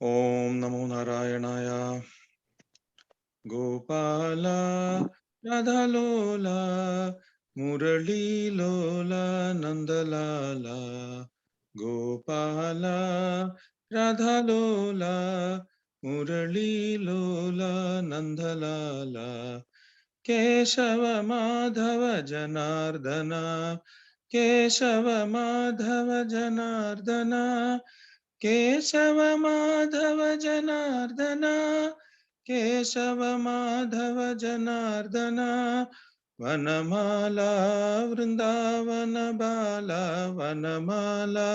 ओम नमो नारायणाय। गोपाला राधा लोला मुरली लोला नंदलाला। गोपाला राधा लोला मुरली लोला नंदलाला। केशव माधव जनार्दन, केशव माधव जनार्दन, केशव माधव जनार्दन, केशव माधव जनार्दन। वनमाला वृंदावन बाला, वनमाला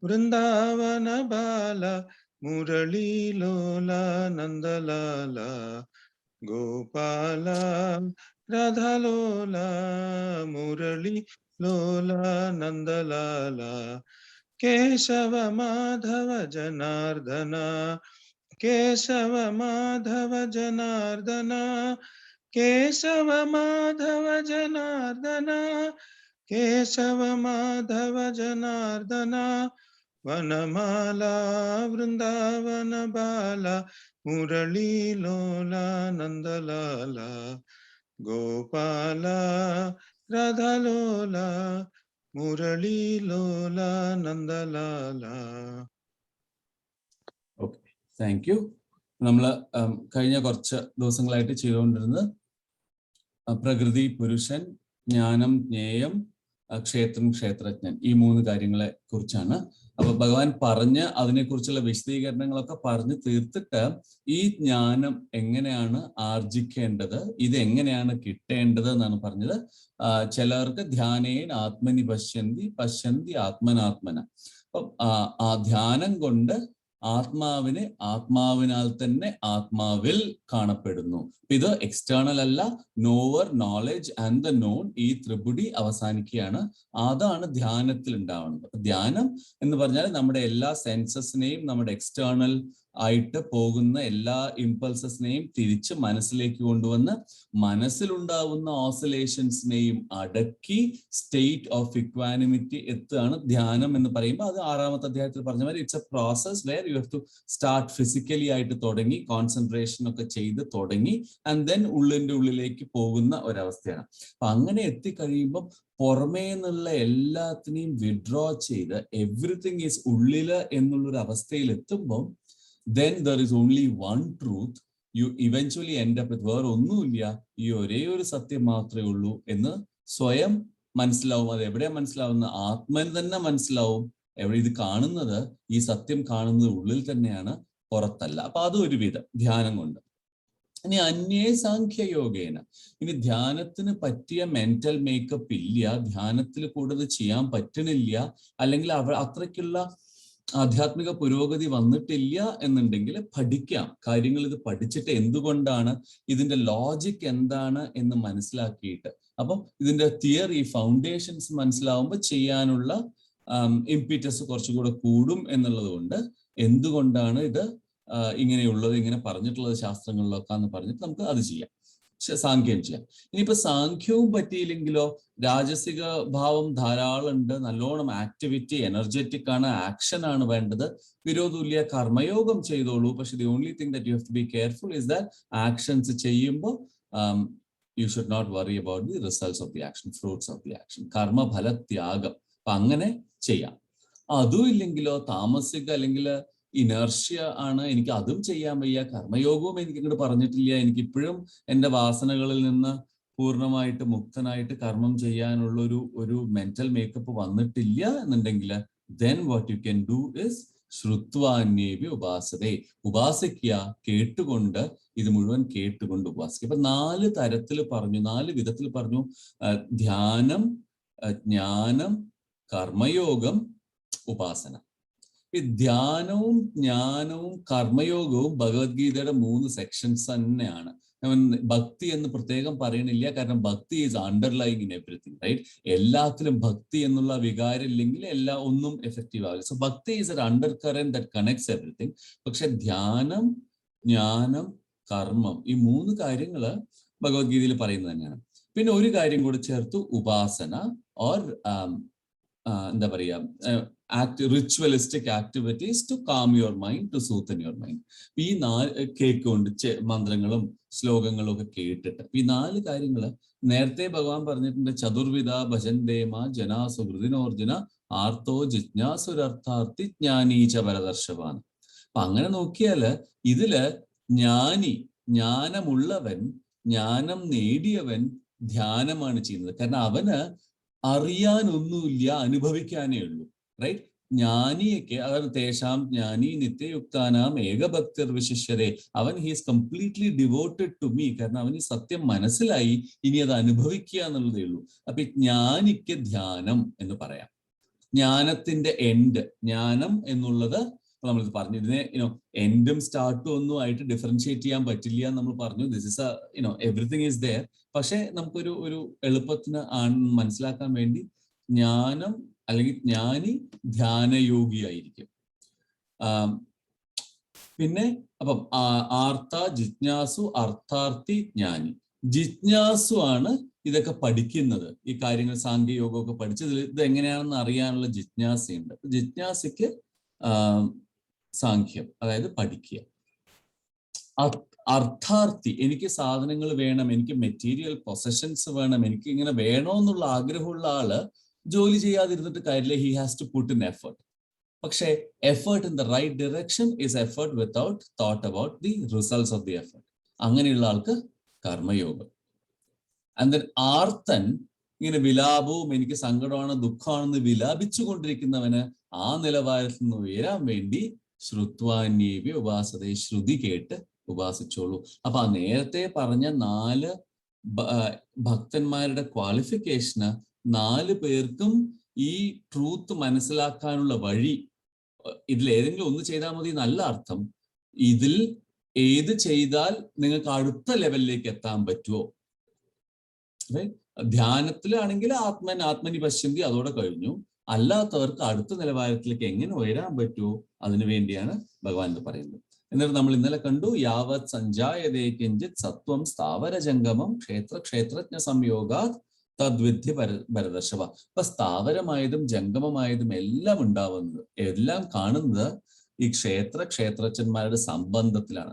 वृंदावन बाला, मुरली लोला नंदलाला। गोपाला राधा लोला मुरली लोला नंदलाला। केशव माधव जनार्दन, केशव माधव जनार्दन, केशव माधव जनार्दन, केशव माधव जनार्दन। वनमाला वृंदावन बाला, मुरली लोला नंदलाला। गोपाला राधा लोला മുരളി ലോല നന്ദലാല. Okay, thank you. നമ്മൾ കഴിഞ്ഞ കുറച്ച് ദിവസങ്ങളായിട്ട് ചെയ്തുകൊണ്ടിരുന്നത് പ്രകൃതി പുരുഷൻ, ജ്ഞാനം ജ്ഞേയം, ക്ഷേത്രം ക്ഷേത്രജ്ഞൻ, ഈ മൂന്ന് കാര്യങ്ങളെ കുറിച്ചാണ്. അപ്പൊ ഭഗവാൻ പറഞ്ഞ് അതിനെക്കുറിച്ചുള്ള വിശദീകരണങ്ങളൊക്കെ പറഞ്ഞു തീർത്തിട്ട് ഈ ജ്ഞാനം എങ്ങനെയാണ് ആർജിക്കേണ്ടത്, ഇത് എങ്ങനെയാണ് കിട്ടേണ്ടത് എന്നാണ് പറഞ്ഞത്. ചിലർക്ക് ധ്യാനേൻ ആത്മനി പശ്യന്തി പശ്യന്തി ആത്മനാത്മന. അപ്പം ആ ധ്യാനം കൊണ്ട് ആത്മാവിനെ ആത്മാവിനാൽ തന്നെ ആത്മാവിൽ കാണപ്പെടുന്നു. ഇത് എക്സ്റ്റേണൽ അല്ല, nowhere, knowledge and the non, ഈ ത്രിപുടി അവസാനിക്കുകയാണ്. അതാണ് ധ്യാനത്തിൽ ഉണ്ടാവുന്നത്. ധ്യാനം എന്ന് പറഞ്ഞാൽ നമ്മുടെ എല്ലാ സെൻസസിനെയും, നമ്മുടെ എക്സ്റ്റേണൽ ആയിട്ട് പോകുന്ന എല്ലാ ഇമ്പൾസസിനെയും തിരിച്ച് മനസ്സിലേക്ക് കൊണ്ടുവന്ന് മനസ്സിലുണ്ടാവുന്ന ഓസിലേഷൻസിനെയും അടക്കി സ്റ്റേറ്റ് ഓഫ് ഇക്വാനിമിറ്റി എത്തുകയാണ് ധ്യാനം എന്ന് പറയുമ്പോൾ. അത് 6ാമത്തെ അധ്യായത്തിൽ പറഞ്ഞ മാതിരി it's a process where you have to start physically ആയിട്ട് തുടങ്ങി, കോൺസെൻട്രേഷൻ ഒക്കെ ചെയ്ത് തുടങ്ങി, ആൻഡ് ദെൻ ഉള്ളിന്റെ ഉള്ളിലേക്ക് പോകുന്ന ഒരവസ്ഥയാണ്. അപ്പൊ അങ്ങനെ എത്തിക്കഴിയുമ്പോൾ പുറമേ നിന്നുള്ള എല്ലാത്തിനെയും വിഡ്രോ ചെയ്ത് എവറിത്തിങ് ഈസ് ഉള്ളില് എന്നുള്ളൊരു അവസ്ഥയിൽ എത്തുമ്പോൾ then there is only one truth. You eventually end up with വേറെ ഒന്നുമില്ല, ഈ ഒരേ ഒരു സത്യം മാത്രമേ ഉള്ളൂ എന്ന് സ്വയം മനസ്സിലാവും. അത് എവിടെയാ മനസ്സിലാവുന്ന? ആത്മന് തന്നെ മനസ്സിലാവും. എവിടെ ഇത് കാണുന്നത്, ഈ സത്യം കാണുന്നത് ഉള്ളിൽ തന്നെയാണ്, പുറത്തല്ല. അപ്പൊ അതും ഒരു വിധം ധ്യാനം കൊണ്ട്. ഇനി അന്യേ സാഖ്യയോഗേന, ഇനി ധ്യാനത്തിന് പറ്റിയ മെന്റൽ മേക്കപ്പ് ഇല്ല, ധ്യാനത്തിൽ കൂടുതൽ ചെയ്യാൻ പറ്റണില്ല, അല്ലെങ്കിൽ അത്രയ്ക്കുള്ള ആധ്യാത്മിക പുരോഗതി വന്നിട്ടില്ല എന്നുണ്ടെങ്കിൽ പഠിക്കാം കാര്യങ്ങൾ. ഇത് പഠിച്ചിട്ട് എന്തുകൊണ്ടാണ്, ഇതിന്റെ ലോജിക് എന്താണ് എന്ന് മനസ്സിലാക്കിയിട്ട്, അപ്പം ഇതിന്റെ തിയറി ഫൗണ്ടേഷൻസ് മനസ്സിലാവുമ്പോൾ ചെയ്യാനുള്ള ഇംപീറ്റസ് കുറച്ചുകൂടെ കൂടും എന്നുള്ളത് കൊണ്ട് എന്തുകൊണ്ടാണ് ഇത് ഇങ്ങനെയുള്ളത്, ഇങ്ങനെ പറഞ്ഞിട്ടുള്ളത് ശാസ്ത്രങ്ങളിലൊക്കെ എന്ന് പറഞ്ഞിട്ട് നമുക്ക് അത് ചെയ്യാം, സാഖ്യം ചെയ്യാം. ഇനിയിപ്പോ സാഖ്യവും പറ്റിയില്ലെങ്കിലോ, രാജസിക ഭാവം ധാരാളം ഉണ്ട്, നല്ലോണം ആക്ടിവിറ്റി, എനർജറ്റിക് ആണ്, ആക്ഷൻ ആണ് വേണ്ടത്. വിരോധമില്ല, കർമ്മയോഗം ചെയ്തോളൂ. പക്ഷെ the only thing that you have to be careful is that actions ചെയ്യുമ്പോൾ you should not worry about the results of the action, fruits of the action, കർമ്മഫല ത്യാഗം. അപ്പൊ അങ്ങനെ ചെയ്യാം. അതും ഇല്ലെങ്കിലോ, താമസിക അല്ലെങ്കിൽ ഇനർഷ്യ ആണ്, എനിക്ക് അതും ചെയ്യാൻ വയ്യ, കർമ്മയോഗവും എനിക്ക് ഇങ്ങോട്ട് പറഞ്ഞിട്ടില്ല, എനിക്കിപ്പോഴും എൻ്റെ വാസനകളിൽ നിന്ന് പൂർണ്ണമായിട്ട് മുക്തനായിട്ട് കർമ്മം ചെയ്യാനുള്ള ഒരു മെന്റൽ മേക്കപ്പ് വന്നിട്ടില്ല എന്നുണ്ടെങ്കിൽ then what you can do is ശ്രുത്വാന്യേവി ഉപാസതേ, ഉപാസിക്കുക, കേട്ടുകൊണ്ട്, ഇത് മുഴുവൻ കേട്ടുകൊണ്ട് ഉപാസിക്കുക. അപ്പൊ 4 തരത്തിൽ പറഞ്ഞു, 4 വിധത്തിൽ പറഞ്ഞു. ധ്യാനം, ജ്ഞാനം, കർമ്മയോഗം, ഉപാസന. ഈ ധ്യാനവും ജ്ഞാനവും കർമ്മയോഗവും ഭഗവത്ഗീതയുടെ 3 സെക്ഷൻസ് തന്നെയാണ്. ഭക്തി എന്ന് പ്രത്യേകം പറയണില്ല, കാരണം bhakti is underlying in everything, right? എല്ലാത്തിലും ഭക്തി എന്നുള്ള വികാരം ഇല്ലെങ്കിൽ ഒന്നും എഫക്റ്റീവ് ആവില്ല. സോ ഭക്തി is N under current that connects everything. പക്ഷെ ധ്യാനം, ജ്ഞാനം, കർമ്മം, ഈ 3 കാര്യങ്ങള് ഭഗവത്ഗീതയിൽ പറയുന്നത് തന്നെയാണ്. പിന്നെ ഒരു കാര്യം കൂടി ചേർത്തു, ഉപാസന ഓർ എന്താ പറയുക, ritualistic activities to calm your mind, to soothen your mind. ഈ 4 കേൾക്കൊണ്ട് മന്ത്രങ്ങളും ശ്ലോകങ്ങളും ഒക്കെ കേട്ടിട്ട് ഈ 4 കാര്യങ്ങൾ നേരത്തെ ഭഗവാൻ പറഞ്ഞിട്ടുണ്ട്. ചതുർവിധ ഭജന്തേമ ജനാ സുഹൃതിനോർജുന ആർത്തോ ജിജ്ഞാസുരർത്ഥാർത്ഥി ജ്ഞാനീച പരദർശവാൻ. അപ്പൊ അങ്ങനെ നോക്കിയാല് ഇതില് ജ്ഞാനി, ജ്ഞാനമുള്ളവൻ, ജ്ഞാനം നേടിയവൻ ധ്യാനമാണ് ചെയ്യുന്നത്. കാരണം അവന് അറിയാനൊന്നുമില്ല, അനുഭവിക്കാനേ ഉള്ളൂ. റൈറ്റ്? ജ്ഞാനിയൊക്കെ അതായത് തേഷാം ജ്ഞാനി നിത്യയുക്താനാം ഏകഭക്തർ വിശിഷ്യതേ. അവൻ he's completely devoted to me. കാരണം അവന് ഈ മനസ്സിലായി, ഇനി അത് അനുഭവിക്കുക എന്നുള്ളതേ ഉള്ളൂ. അപ്പൊ ജ്ഞാനിക്ക് ധ്യാനം എന്ന് പറയാം. ജ്ഞാനത്തിന്റെ എൻഡ്, ജ്ഞാനം എന്നുള്ളത് നമ്മൾ പറഞ്ഞു. ഇതിനെ എൻഡും സ്റ്റാർട്ടും ഒന്നും ആയിട്ട് ഡിഫറൻഷിയേറ്റ് ചെയ്യാൻ പറ്റില്ല എന്ന് നമ്മൾ പറഞ്ഞു. This is everything is there. പക്ഷെ നമുക്കൊരു എളുപ്പത്തിന് മനസ്സിലാക്കാൻ വേണ്ടി ജ്ഞാനം അല്ലെങ്കിൽ ജ്ഞാനി ധ്യാനയോഗിയായിരിക്കും. പിന്നെ അപ്പം ആർത്ത ജിജ്ഞാസു അർത്ഥാർത്ഥി ജ്ഞാനി. ജിജ്ഞാസു ആണ് ഇതൊക്കെ പഠിക്കുന്നത്, ഈ കാര്യങ്ങൾ സാങ്കേയോഗമൊക്കെ പഠിച്ചത് ഇത് എങ്ങനെയാണെന്ന് അറിയാനുള്ള ജിജ്ഞാസയുണ്ട്. ജിജ്ഞാസയ്ക്ക് സാഖ്യം, അതായത് പഠിക്കുക. അർത്ഥാർത്ഥി, എനിക്ക് സാധനങ്ങൾ വേണം, എനിക്ക് മെറ്റീരിയൽ പൊസഷൻസ് വേണം, എനിക്ക് ഇങ്ങനെ വേണമെന്നുള്ള ആഗ്രഹമുള്ള ആള് ജോലി ചെയ്യാതിരുന്നിട്ട് കാര്യമില്ല. He has to put in effort. പക്ഷേ effort in the right direction is effort without thought about the results of the effort. അങ്ങനെയുള്ള ആൾക്ക് കർമ്മയോഗം. ആൻഡ് ദെൻ ആർത്തൻ, ഇങ്ങനെ വിലാപവും എനിക്ക് സങ്കടമാണ് ദുഃഖമാണെന്ന് വിലാപിച്ചു കൊണ്ടിരിക്കുന്നവന് ആ നിലവാരത്തിൽ നിന്ന് ഉയരാൻ വേണ്ടി ശ്രുത്വാന്യേവി ഉപാസതയെ, ശ്രുതി കേട്ട് ഉപാസിച്ചോളൂ. അപ്പൊ ആ നേരത്തെ പറഞ്ഞ 4 ഭക്തന്മാരുടെ ക്വാളിഫിക്കേഷന് 4 പേർക്കും ഈ ട്രൂത്ത് മനസ്സിലാക്കാനുള്ള വഴി, ഇതിൽ ഏതെങ്കിലും ഒന്ന് ചെയ്താൽ മതി എന്നല്ല അർത്ഥം. ഇതിൽ ഏത് ചെയ്താൽ നിങ്ങൾക്ക് അടുത്ത ലെവലിലേക്ക് എത്താൻ പറ്റുമോ? ധ്യാനത്തിലാണെങ്കിൽ ആത്മനി പശ്യന്തി, അതോടെ കഴിഞ്ഞു. അല്ലാത്തവർക്ക് അടുത്ത നിലവാരത്തിലേക്ക് എങ്ങനെ ഉയരാൻ പറ്റുമോ അതിനു വേണ്ടിയാണ് ഭഗവാൻ എന്ന് പറയുന്നത്. എന്നിട്ട് നമ്മൾ ഇന്നലെ കണ്ടു, യാവത് സഞ്ജായതേ കിഞ്ചിത് സത്വം സ്ഥാവര ജംഗമം ക്ഷേത്രജ്ഞ സംയോഗാത് തദ്വിധി പരദർശവ. അപ്പൊ സ്ഥാവരമായതും ജംഗമമായതും എല്ലാം ഉണ്ടാവുന്നത്, എല്ലാം കാണുന്നത് ഈ ക്ഷേത്രജ്ഞന്മാരുടെ സംബന്ധത്തിലാണ്.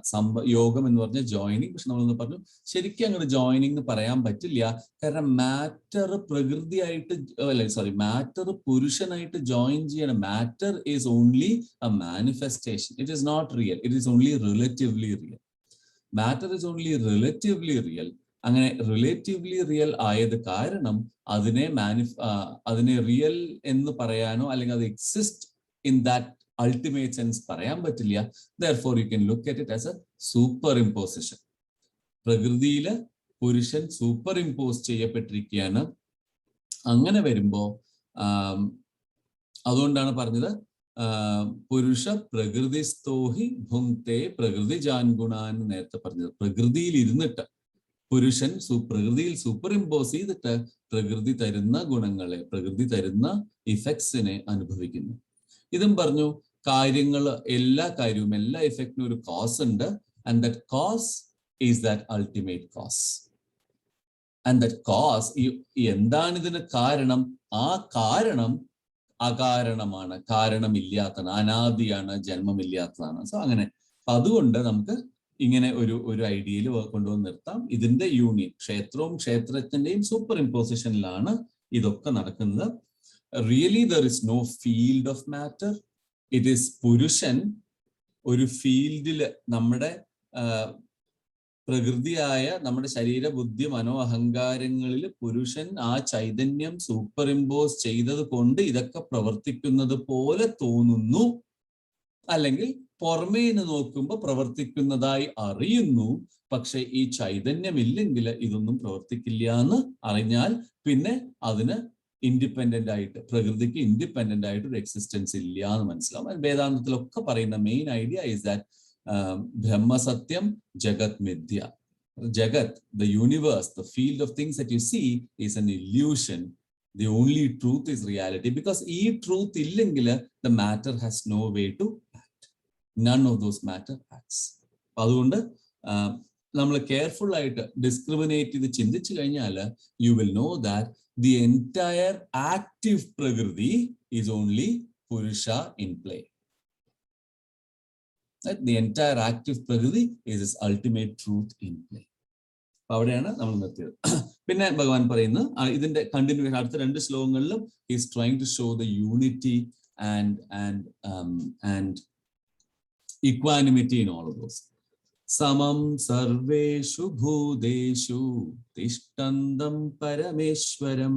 യോഗം എന്ന് പറഞ്ഞ ജോയിനിങ്. പക്ഷെ നമ്മളൊന്ന് പറഞ്ഞു, ശരിക്കും അങ്ങനെ ജോയിനിങ് എന്ന് പറയാൻ പറ്റില്ല. കാരണം മാറ്റർ പ്രകൃതിയായിട്ട്, മാറ്റർ പുരുഷനായിട്ട് ജോയിൻ ചെയ്യണം. Matter is only a manifestation. It is not real, it is only relatively real. Matter is only relatively real. അങ്ങനെ റിലേറ്റീവ്ലി റിയൽ ആയത് കാരണം അതിനെ റിയൽ എന്ന് പറയാനോ അല്ലെങ്കിൽ അത് exist in that ultimate sense പറയാൻ പറ്റില്ല. therefore you can look at it as a superimposition. പ്രകൃതിയില് പുരുഷൻ സൂപ്പർ ഇമ്പോസ് ചെയ്യപ്പെട്ടിരിക്കുകയാണ്. അങ്ങനെ വരുമ്പോ അതുകൊണ്ടാണ് പറഞ്ഞത് പുരുഷ പ്രകൃതിസ്തോഹി ഭുങ്ക്തേ പ്രകൃതി ജാൻഗുണാൻ നേരത്തെ പറഞ്ഞത്. പ്രകൃതിയിൽ ഇരുന്നിട്ട് പുരുഷൻ പ്രകൃതിയിൽ സൂപ്പർ ഇമ്പോസ് ചെയ്തിട്ട് പ്രകൃതി തരുന്ന ഗുണങ്ങളെ, പ്രകൃതി തരുന്ന ഇഫക്ട്സിനെ അനുഭവിക്കുന്നു. ഇതും പറഞ്ഞു, എല്ലാ കാര്യവും എല്ലാ ഇഫക്റ്റിനും ഒരു കോസ് ഉണ്ട്. And that cause is that ultimate cause. And that cause, എന്താണ് ഇതിന് കാരണം? ആ കാരണം അകാരണമാണ്, കാരണമില്ലാത്തതാണ്, അനാദിയാണ്, ജന്മമില്ലാത്തതാണ്. സോ അങ്ങനെ അതുകൊണ്ട് നമുക്ക് ഇങ്ങനെ ഒരു ഐഡിയയിൽ കൊണ്ടുവന്ന് നിർത്താം. ഇതിന്റെ യൂണിയൻ, ക്ഷേത്രവും ക്ഷേത്രജ്ഞന്റെയും സൂപ്പർ ഇമ്പോസിഷനിലാണ് ഇതൊക്കെ നടക്കുന്നത്. Really there is no field of matter. It is പുരുഷൻ ഒരു ഫീൽഡിൽ, നമ്മുടെ പ്രകൃതിയായ നമ്മുടെ ശരീര ബുദ്ധി മനോ അഹങ്കാരങ്ങളിൽ പുരുഷൻ ആ ചൈതന്യം സൂപ്പർ ഇമ്പോസ് ചെയ്തത് കൊണ്ട് ഇതൊക്കെ പ്രവർത്തിക്കുന്നത് പോലെ തോന്നുന്നു, അല്ലെങ്കിൽ പുറമേ നിന്ന് നോക്കുമ്പോൾ പ്രവർത്തിക്കുന്നതായി അറിയുന്നു. പക്ഷെ ഈ ചൈതന്യമില്ലെങ്കിൽ ഇതൊന്നും പ്രവർത്തിക്കില്ല എന്ന് അറിഞ്ഞാൽ പിന്നെ അതിന് ഇൻഡിപെൻഡന്റ് ആയിട്ട്, പ്രകൃതിക്ക് ഇൻഡിപെൻഡന്റ് ആയിട്ട് ഒരു എക്സിസ്റ്റൻസ് ഇല്ല എന്ന് മനസ്സിലാവും. വേദാന്തത്തിലൊക്കെ പറയുന്ന മെയിൻ ഐഡിയ ഈസ് ദാറ്റ് ബ്രഹ്മസത്യം ജഗത് മിഥ്യ. ജഗത്, the universe, the field of things that you see is an illusion. The only truth is reality. Because ഈ ട്രൂത്ത് ഇല്ലെങ്കിൽ the matter has no way to act. None of those matter acts. അതുകൊണ്ട് നമ്മൾ careful ആയിട്ട് discriminate ചെയ്ത് ചിന്തിച്ചു കഴിഞ്ഞാൽ you will know that the entire active പ്രകൃതി is only പുരുഷ in play. The entire active പ്രകൃതി is his ultimate truth in play. അവിടെയാണ് നമ്മൾ നിർത്തിയത്. പിന്നെ ഭഗവാൻ പറയുന്നു ഇതിന്റെ കണ്ടിന്യൂഷൻ അടുത്ത 2 ശ്ലോകങ്ങളിലും is trying to show the unity and equanimity in all of those. Samam sarveshu bhuteshu tishtandam parameshwaram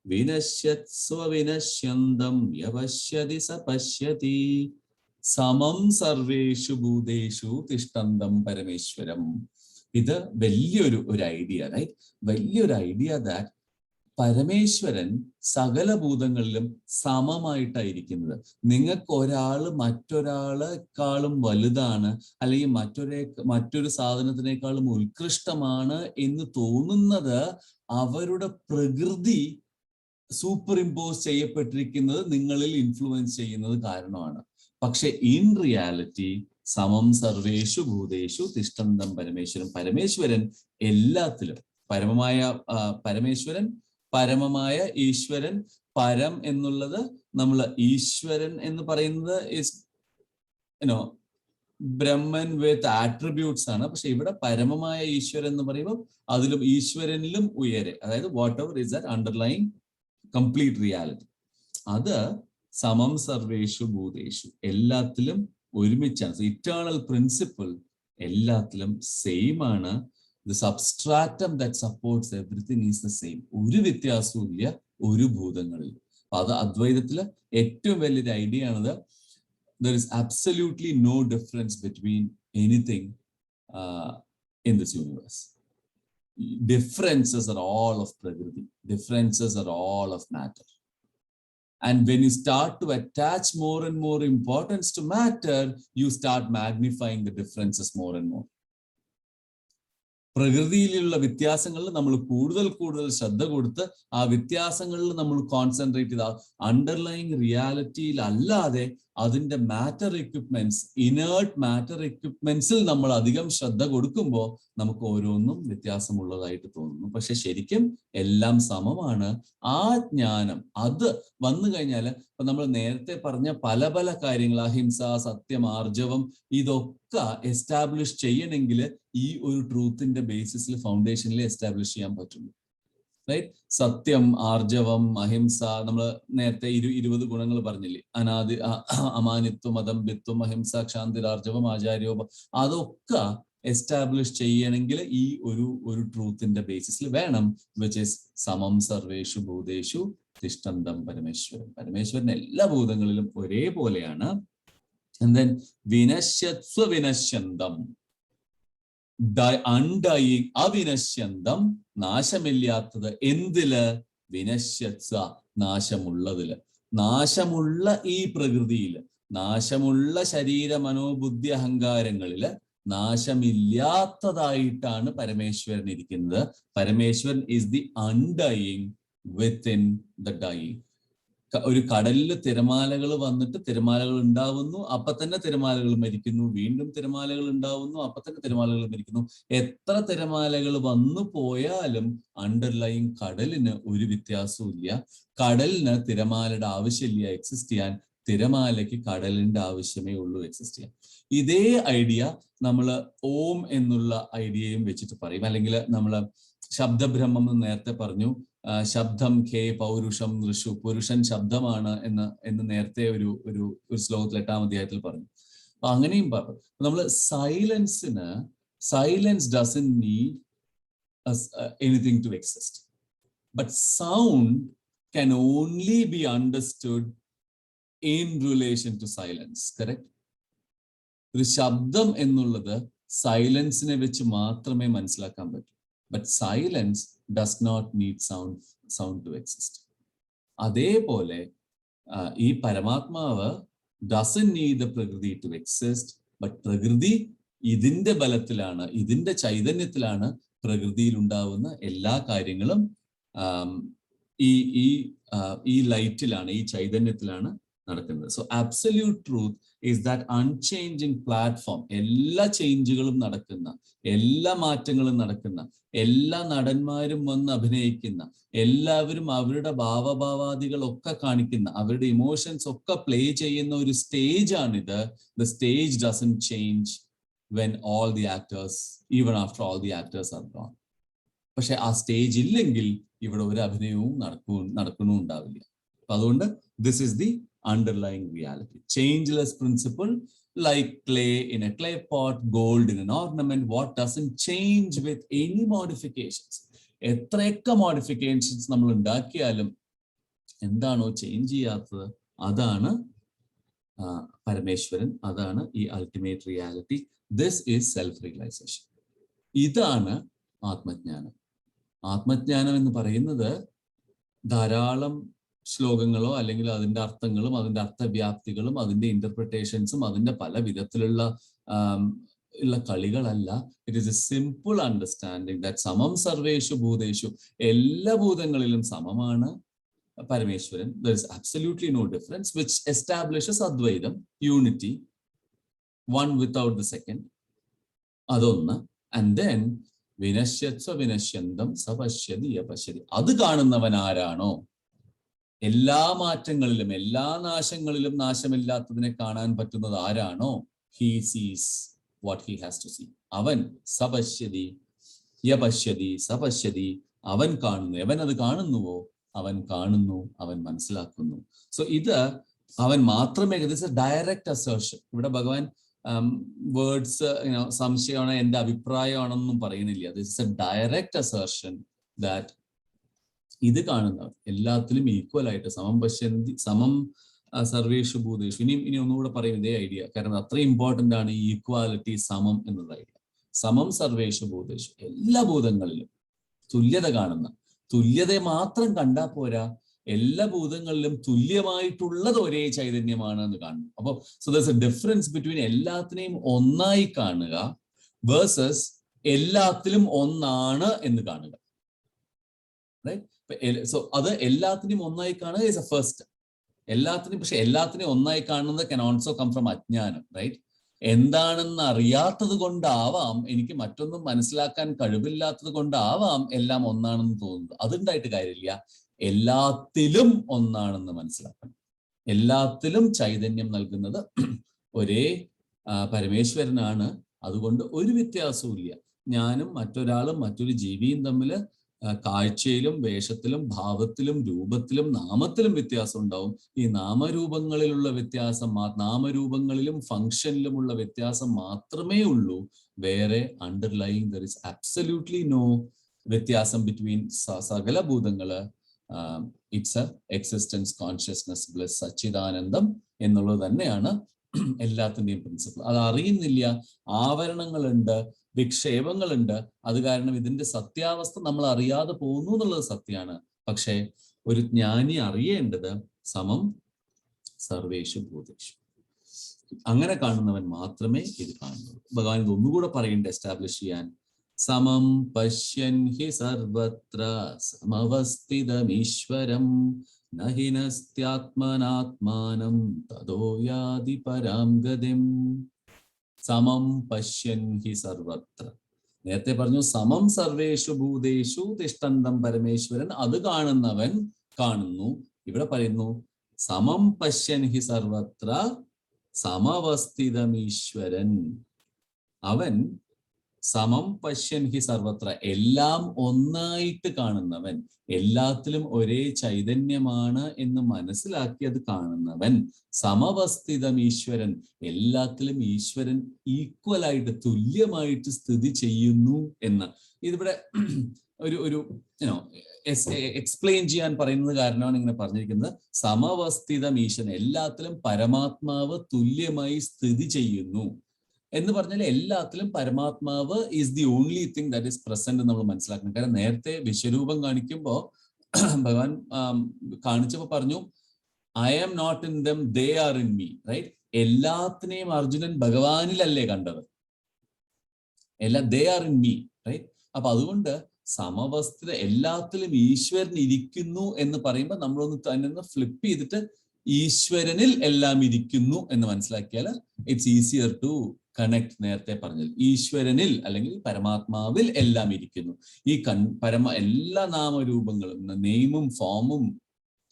vinashyatsva vinashyandam yavashyati sapashyati. Samam sarveshu bhuteshu tishtandam parameshwaram. ഇത് വലിയൊരു ഐഡിയ, റൈറ്റ്? വലിയൊരു ഐഡിയ ദാറ്റ് പരമേശ്വരൻ സകല ഭൂതങ്ങളിലും സമമായിട്ടായിരിക്കുന്നത്. നിങ്ങൾക്ക് ഒരാള് മറ്റൊരാളെക്കാളും വലുതാണ് അല്ലെങ്കിൽ മറ്റൊരു സാധനത്തിനേക്കാളും ഉത്കൃഷ്ടമാണ് എന്ന് തോന്നുന്നത് അവരുടെ പ്രകൃതി സൂപ്പർ ഇമ്പോസ് ചെയ്യപ്പെട്ടിരിക്കുന്നത് നിങ്ങളിൽ ഇൻഫ്ലുവൻസ് ചെയ്യുന്നത് കാരണമാണ്. പക്ഷെ ഇൻ റിയാലിറ്റി സമം സർവേഷു ഭൂതേഷു തിഷ്ടന്തം പരമേശ്വരൻ. പരമേശ്വരൻ എല്ലാത്തിലും പരമമായ ഈശ്വരൻ. പരം എന്നുള്ളത് നമ്മൾ ഈശ്വരൻ എന്ന് പറയുന്നത് ബ്രഹ്മൻ വിത്ത് ആട്രിബ്യൂട്ട്സ് ആണ്. പക്ഷെ ഇവിടെ പരമമായ ഈശ്വരൻ എന്ന് പറയുമ്പോൾ അതിലും ഈശ്വരനിലും ഉയരെ, അതായത് what ever is that underlying complete reality, അത് സമം സർവേഷു ഭൂതേഷു എല്ലാത്തിലും ഒരുമിച്ചാണ്. ഇറ്റേണൽ പ്രിൻസിപ്പിൾ എല്ലാത്തിലും സെയിം ആണ്. The substratum that supports everything is the same. ഒരു വ്യത്യാസവും ഇല്ല ഒരു ഭൂതങ്ങളിൽ. അത് അദ്വൈതത്തില് ഏറ്റവും വലിയൊരു ഐഡിയ ആണത്. There is absolutely no difference between anything in this universe. Differences are all of prakriti. Differences are all of matter. And when you start to attach more and more importance to matter, you start magnifying the differences more and more. പ്രകൃതിയിലുള്ള വ്യത്യാസങ്ങളിൽ നമ്മൾ കൂടുതൽ ശ്രദ്ധ കൊടുത്ത് ആ വ്യത്യാസങ്ങളിൽ നമ്മൾ concentrate ചെയ്ത underlying റിയാലിറ്റിയിൽ അല്ലാതെ അതിന്റെ matter equipments, inert matter എക്വിപ്മെന്റ്സിൽ നമ്മൾ അധികം ശ്രദ്ധ കൊടുക്കുമ്പോൾ നമുക്ക് ഓരോന്നും വ്യത്യാസമുള്ളതായിട്ട് തോന്നുന്നു. പക്ഷെ ശരിക്കും എല്ലാം സമമാണ്. ആ ജ്ഞാനം അത് വന്നു കഴിഞ്ഞാൽ ഇപ്പൊ നമ്മൾ നേരത്തെ പറഞ്ഞ പല കാര്യങ്ങൾ, അഹിംസ, സത്യം, ആർജവം, ഇതൊക്കെ എസ്റ്റാബ്ലിഷ് ചെയ്യണമെങ്കിൽ ഈ ഒരു ട്രൂത്തിന്റെ ബേസിസിൽ, ഫൗണ്ടേഷനിൽ എസ്റ്റാബ്ലിഷ് ചെയ്യാൻ പറ്റുള്ളൂ. റൈറ്റ്? സത്യം, ആർജവം, അഹിംസ, നമ്മൾ നേരത്തെ 20 ഗുണങ്ങൾ പറഞ്ഞില്ലേ? അനാദി, അമാനിത്വം, അദംഭിത്വം, അഹിംസ, ക്ഷാന്തിരാർജവം, ആചാര്യോപ, അതൊക്കെ എസ്റ്റാബ്ലിഷ് ചെയ്യണമെങ്കിൽ ഈ ഒരു ട്രൂത്തിന്റെ ബേസിസിൽ വേണം. വിച്ച് ഇസ് സമം സർവേഷു ഭൂതേഷു തിഷ്ടന്തം പരമേശ്വരൻ. പരമേശ്വരൻ എല്ലാ ഭൂതങ്ങളിലും ഒരേപോലെയാണ്. And then വിനശ്യത്വ വിനശ്യന്തം, അൺഡൈയിങ്, അവിനശ്യന്തം, നാശമില്ലാത്തത്. എന്തില്? വിനശ്യത്വ, നാശമുള്ളതില്. നാശമുള്ള ഈ പ്രകൃതിയില്, നാശമുള്ള ശരീര, മനോബുദ്ധി, അഹങ്കാരങ്ങളില് നാശമില്ലാത്തതായിട്ടാണ് പരമേശ്വരൻ ഇരിക്കുന്നത്. പരമേശ്വരൻ is the undying within the dying. ഒരു കടലില് തിരമാലകൾ വന്നിട്ട് തിരമാലകൾ ഉണ്ടാവുന്നു, അപ്പൊ തന്നെ തിരമാലകൾ മരിക്കുന്നു. വീണ്ടും തിരമാലകൾ ഉണ്ടാവുന്നു, അപ്പൊ തന്നെ തിരമാലകൾ മരിക്കുന്നു. എത്ര തിരമാലകൾ വന്നു പോയാലും അണ്ടർലൈങ് കടലിന് ഒരു വ്യത്യാസവും ഇല്ല. കടലിന് തിരമാലയുടെ ആവശ്യമില്ല എക്സിസ്റ്റ് ചെയ്യാൻ. തിരമാലയ്ക്ക് കടലിന്റെ ആവശ്യമേ ഉള്ളൂ എക്സിസ്റ്റ് ചെയ്യാൻ. ഇതേ ഐഡിയ നമ്മൾ ഓം എന്നുള്ള ഐഡിയയും വെച്ചിട്ട് പറയും. അല്ലെങ്കിൽ നമ്മൾ ശബ്ദബ്രഹ്മം എന്ന് നേരത്തെ പറഞ്ഞു. ശബ്ദം ഖേ പൗരുഷം ഋഷു, പുരുഷൻ ശബ്ദമാണ് എന്ന് നേരത്തെ ഒരു ശ്ലോകത്തിൽ 8-ാം അധ്യായത്തിൽ പറഞ്ഞു. അപ്പൊ അങ്ങനെയും പറഞ്ഞു. നമ്മൾ silence doesn't need anything to exist, but sound can only be understood in relation to silence. Correct? ഒരു ശബ്ദം എന്നുള്ളത് സൈലൻസിനെ വെച്ച് മാത്രമേ മനസ്സിലാക്കാൻ പറ്റൂ. But silence does not need sound to exist. അതേപോലെ ഈ പരമാത്മാവ് doesn't need the പ്രകൃതി to exist, but പ്രകൃതി ഇതിന്റെ ബലത്തിലാണ്, ഇതിന്റെ ചൈതന്യത്തിലാണ് പ്രകൃതിയിൽ ഉണ്ടാവുന്ന എല്ലാ കാര്യങ്ങളും ഈ ലൈറ്റിലാണ്, ഈ ചൈതന്യത്തിലാണ് നടക്കുന്നത്. So absolute truth is that unchanging platform. എല്ലാ ചേഞ്ചുകളും നടക്കുന്ന, എല്ലാ മാറ്റങ്ങളും നടക്കുന്ന, എല്ലാ നടന്മാരും വന്ന് അഭിനയിക്കുന്ന, എല്ലാവരും അവരുടെ ഭാവഭാവാദികളൊക്കെ കാണിക്കുന്ന, അവരുടെ ഇമോഷൻസ് ഒക്കെ പ്ലേ ചെയ്യുന്ന ഒരു സ്റ്റേജ് ആണിത്. The stage doesn't change when all the actors, even after all the actors are gone. പക്ഷെ ആ സ്റ്റേജ് ഇല്ലെങ്കിൽ ഇവിടെ ഒരു അഭിനയവും നടക്കണുണ്ടാവില്ല. അപ്പൊ അതുകൊണ്ട് this is the underlying reality. Changeless principle, like clay in a clay pot, gold in an ornament, what doesn't change with any modifications. എത്രയൊക്കെ modifications നമ്മൾ ഉണ്ടാക്കിയാലും എന്താണോ ചേഞ്ച് ചെയ്യാത്തത് അതാണ് പരമേശ്വരൻ, അതാണ് ഈ ultimate reality. This is self realization. ഇതാണ് ആത്മജ്ഞാനം. ആത്മജ്ഞാനം എന്ന് പറയുന്നത് ധാരാളം ശ്ലോകങ്ങളോ അല്ലെങ്കിൽ അതിന്റെ അർത്ഥങ്ങളും അതിന്റെ അർത്ഥവ്യാപ്തികളും അതിന്റെ ഇന്റർപ്രിട്ടേഷൻസും അതിന്റെ പല വിധത്തിലുള്ള ഉള്ള കളികളല്ല. It is a simple understanding that സമം സർവേഷു ഭൂതേഷു, എല്ലാ ഭൂതങ്ങളിലും സമമാണ് Parameswaran. There is absolutely no difference, which establishes Advaitam, unity, one without the second. അതൊന്ന്. And then വിനശ്യത്വ വിനശ്യന്തം സപശ്യതി അപശ്യതി. അത് കാണുന്നവൻ ആരാണോ, എല്ലാ മാറ്റങ്ങളിലും എല്ലാ നാശങ്ങളിലും നാശമില്ലാത്തതിനെ കാണാൻ പറ്റുന്നത് ആരാണോ, he sees what he has to see. അവൻ സപശ്യതി യപശ്യതി സപശ്യതി, അവൻ കാണുന്നു. അവൻ അത് കാണുന്നുവോ, അവൻ കാണുന്നു, അവൻ മനസ്സിലാക്കുന്നു. സോ ഇത് അവൻ മാത്രമേ, ദിസ് എ ഡയറക്റ്റ് അസേർഷൻ. ഇവിടെ ഭഗവാൻ വേർഡ്സ് സംശയമാണ്, എന്റെ അഭിപ്രായമാണെന്നും പറയുന്നില്ല. This A direct assertion that ഇത് കാണുന്നവർ എല്ലാത്തിലും ഈക്വൽ ആയിട്ട് സമം പശ്യന്തി സമം സർവേഷു ഭൂതേഷു. ഇനി ഒന്നുകൂടെ പറയും ഇതേ ഐഡിയ, കാരണം അത്രയും ഇമ്പോർട്ടന്റ് ആണ് ഈ ഈക്വാലിറ്റി, സമം എന്നുള്ള ഐഡിയ. സമം സർവേഷു ഭൂതേഷു, എല്ലാ ഭൂതങ്ങളിലും തുല്യത കാണുന്ന. തുല്യത മാത്രം കണ്ടാൽ പോരാ, എല്ലാ ഭൂതങ്ങളിലും തുല്യമായിട്ടുള്ളത് ഒരേ ചൈതന്യമാണ് എന്ന് കാണുന്നു. അപ്പൊ സോ ദർസ് എ ഡിഫറൻസ് ബിറ്റ്വീൻ എല്ലാത്തിനെയും ഒന്നായി കാണുക വേഴ്സസ് എല്ലാത്തിലും ഒന്നാണ് എന്ന് കാണുക. സോ അത് എല്ലാത്തിനെയും ഒന്നായി കാണുക ഇസ് എ ഫസ്റ്റ്. പക്ഷെ എല്ലാത്തിനെയും ഒന്നായി കാണുന്നത് can also come from അജ്ഞാനം, റൈറ്റ്? എന്താണെന്ന് അറിയാത്തത് കൊണ്ടാവാം, എനിക്ക് മറ്റൊന്നും മനസ്സിലാക്കാൻ കഴിവില്ലാത്തത് കൊണ്ടാവാം എല്ലാം ഒന്നാണെന്ന് തോന്നുന്നത്. അതുണ്ടായിട്ട് കാര്യമില്ല. എല്ലാത്തിലും ഒന്നാണെന്ന് മനസ്സിലാക്കണം. എല്ലാത്തിലും ചൈതന്യം നൽകുന്നത് ഒരേ പരമേശ്വരനാണ്. അതുകൊണ്ട് ഒരു വ്യത്യാസവും ഇല്ല. ഞാനും മറ്റൊരാളും മറ്റൊരു ജീവിയും തമ്മിൽ കാഴ്ചയിലും വേഷത്തിലും ഭാവത്തിലും രൂപത്തിലും നാമത്തിലും വ്യത്യാസം ഉണ്ടാവും. ഈ നാമരൂപങ്ങളിലുള്ള വ്യത്യാസം, നാമരൂപങ്ങളിലും ഫങ്ഷനിലുമുള്ള വ്യത്യാസം മാത്രമേ ഉള്ളൂ. വേറെ underlying there is absolutely no വ്യത്യാസം ബിറ്റ്വീൻ സകല ഭൂതങ്ങള്. It's a existence, consciousness, bliss, സച്ചിദാനന്ദം എന്നുള്ളത് തന്നെയാണ് എല്ലാത്തിന്റെയും പ്രിൻസിപ്പിൾ. അത് അറിയുന്നില്ല. ആവരണങ്ങളുണ്ട്, വിക്ഷേപങ്ങളുണ്ട്. അത് കാരണം ഇതിന്റെ സത്യാവസ്ഥ നമ്മൾ അറിയാതെ പോകുന്നു എന്നുള്ളത് സത്യമാണ്. പക്ഷെ ഒരു ജ്ഞാനി അറിയേണ്ടത് സമം സർവേഷു ഭൂതേഷു. അങ്ങനെ കാണുന്നവൻ മാത്രമേ ഇത് കാണുന്നുള്ളൂ. ഭഗവാൻ ഇത് ഒന്നുകൂടെ പറയുന്നുണ്ട് എസ്റ്റാബ്ലിഷ് ചെയ്യാൻ. സമം പശ്യൻ ഹി സർവത്ര സമവസ്ഥിതമീശ്വരം നഹി നസ്ത്യാത്മനാത്മാനം തതോ യാതി പരാം ഗതിം. സമം പശ്യൻ ഹി സർവത്ര. നേരത്തെ പറഞ്ഞു സമം സർവേഷു ഭൂതേഷു തിഷ്ഠന്തം പരമേശ്വരൻ, അത് കാണുന്നവൻ കാണുന്നു. ഇവിടെ പറയുന്നു സമം പശ്യൻ ഹി സർവത്ര സമവസ്ഥിതമീശ്വരൻ. അവൻ സമം പശ്യൻ ഹി സർവത്ര, എല്ലാം ഒന്നായിട്ട് കാണുന്നവൻ, എല്ലാത്തിലും ഒരേ ചൈതന്യമാണ് എന്ന് മനസ്സിലാക്കി അത് കാണുന്നവൻ. സമവസ്ഥിതം ഈശ്വരൻ, എല്ലാത്തിലും ഈശ്വരൻ ഈക്വലായിട്ട് തുല്യമായിട്ട് സ്ഥിതി ചെയ്യുന്നു എന്ന്. ഇതിവിടെ ഒരു എക്സ്പ്ലെയിൻ ചെയ്യാൻ പറയുന്നത് കാരണമാണ് ഇങ്ങനെ പറഞ്ഞിരിക്കുന്നത്. സമവസ്ഥിതം ഈശ്വരൻ, എല്ലാത്തിലും പരമാത്മാവ് തുല്യമായി സ്ഥിതി ചെയ്യുന്നു എന്ന് പറഞ്ഞാൽ എല്ലാത്തിലും പരമാത്മാവ് is the only thing that is present നമ്മൾ മനസ്സിലാക്കണം. കാരണം നേരത്തെ വിശ്വരൂപം കാണിക്കുമ്പോൾ ഭഗവാൻ കാണിച്ചപ്പോൾ പറഞ്ഞു I am not in them, they are in me, right? എല്ലാത്തിനെയും അർജുനൻ ഭഗവാനിലല്ലേ കണ്ടത്, they are in me, right? അപ്പൊ അതുകൊണ്ട് സമവസ്ഥിത, എല്ലാത്തിലും ഈശ്വരൻ ഇരിക്കുന്നു എന്ന് പറയുമ്പോൾ നമ്മളൊന്ന് തന്നെ ഫ്ലിപ്പ് ചെയ്തിട്ട് ഈശ്വരനിൽ എല്ലാം ഇരിക്കുന്നു എന്ന് മനസ്സിലാക്കിയാൽ ഇറ്റ്സ് ഈസിയർ ടു കണക്ട്. നേരത്തെ പറഞ്ഞത് ഈശ്വരനിൽ അല്ലെങ്കിൽ പരമാത്മാവിൽ എല്ലാം ഇരിക്കുന്നു. ഈ എല്ലാ നാമരൂപങ്ങളും നെയിമും ഫോമും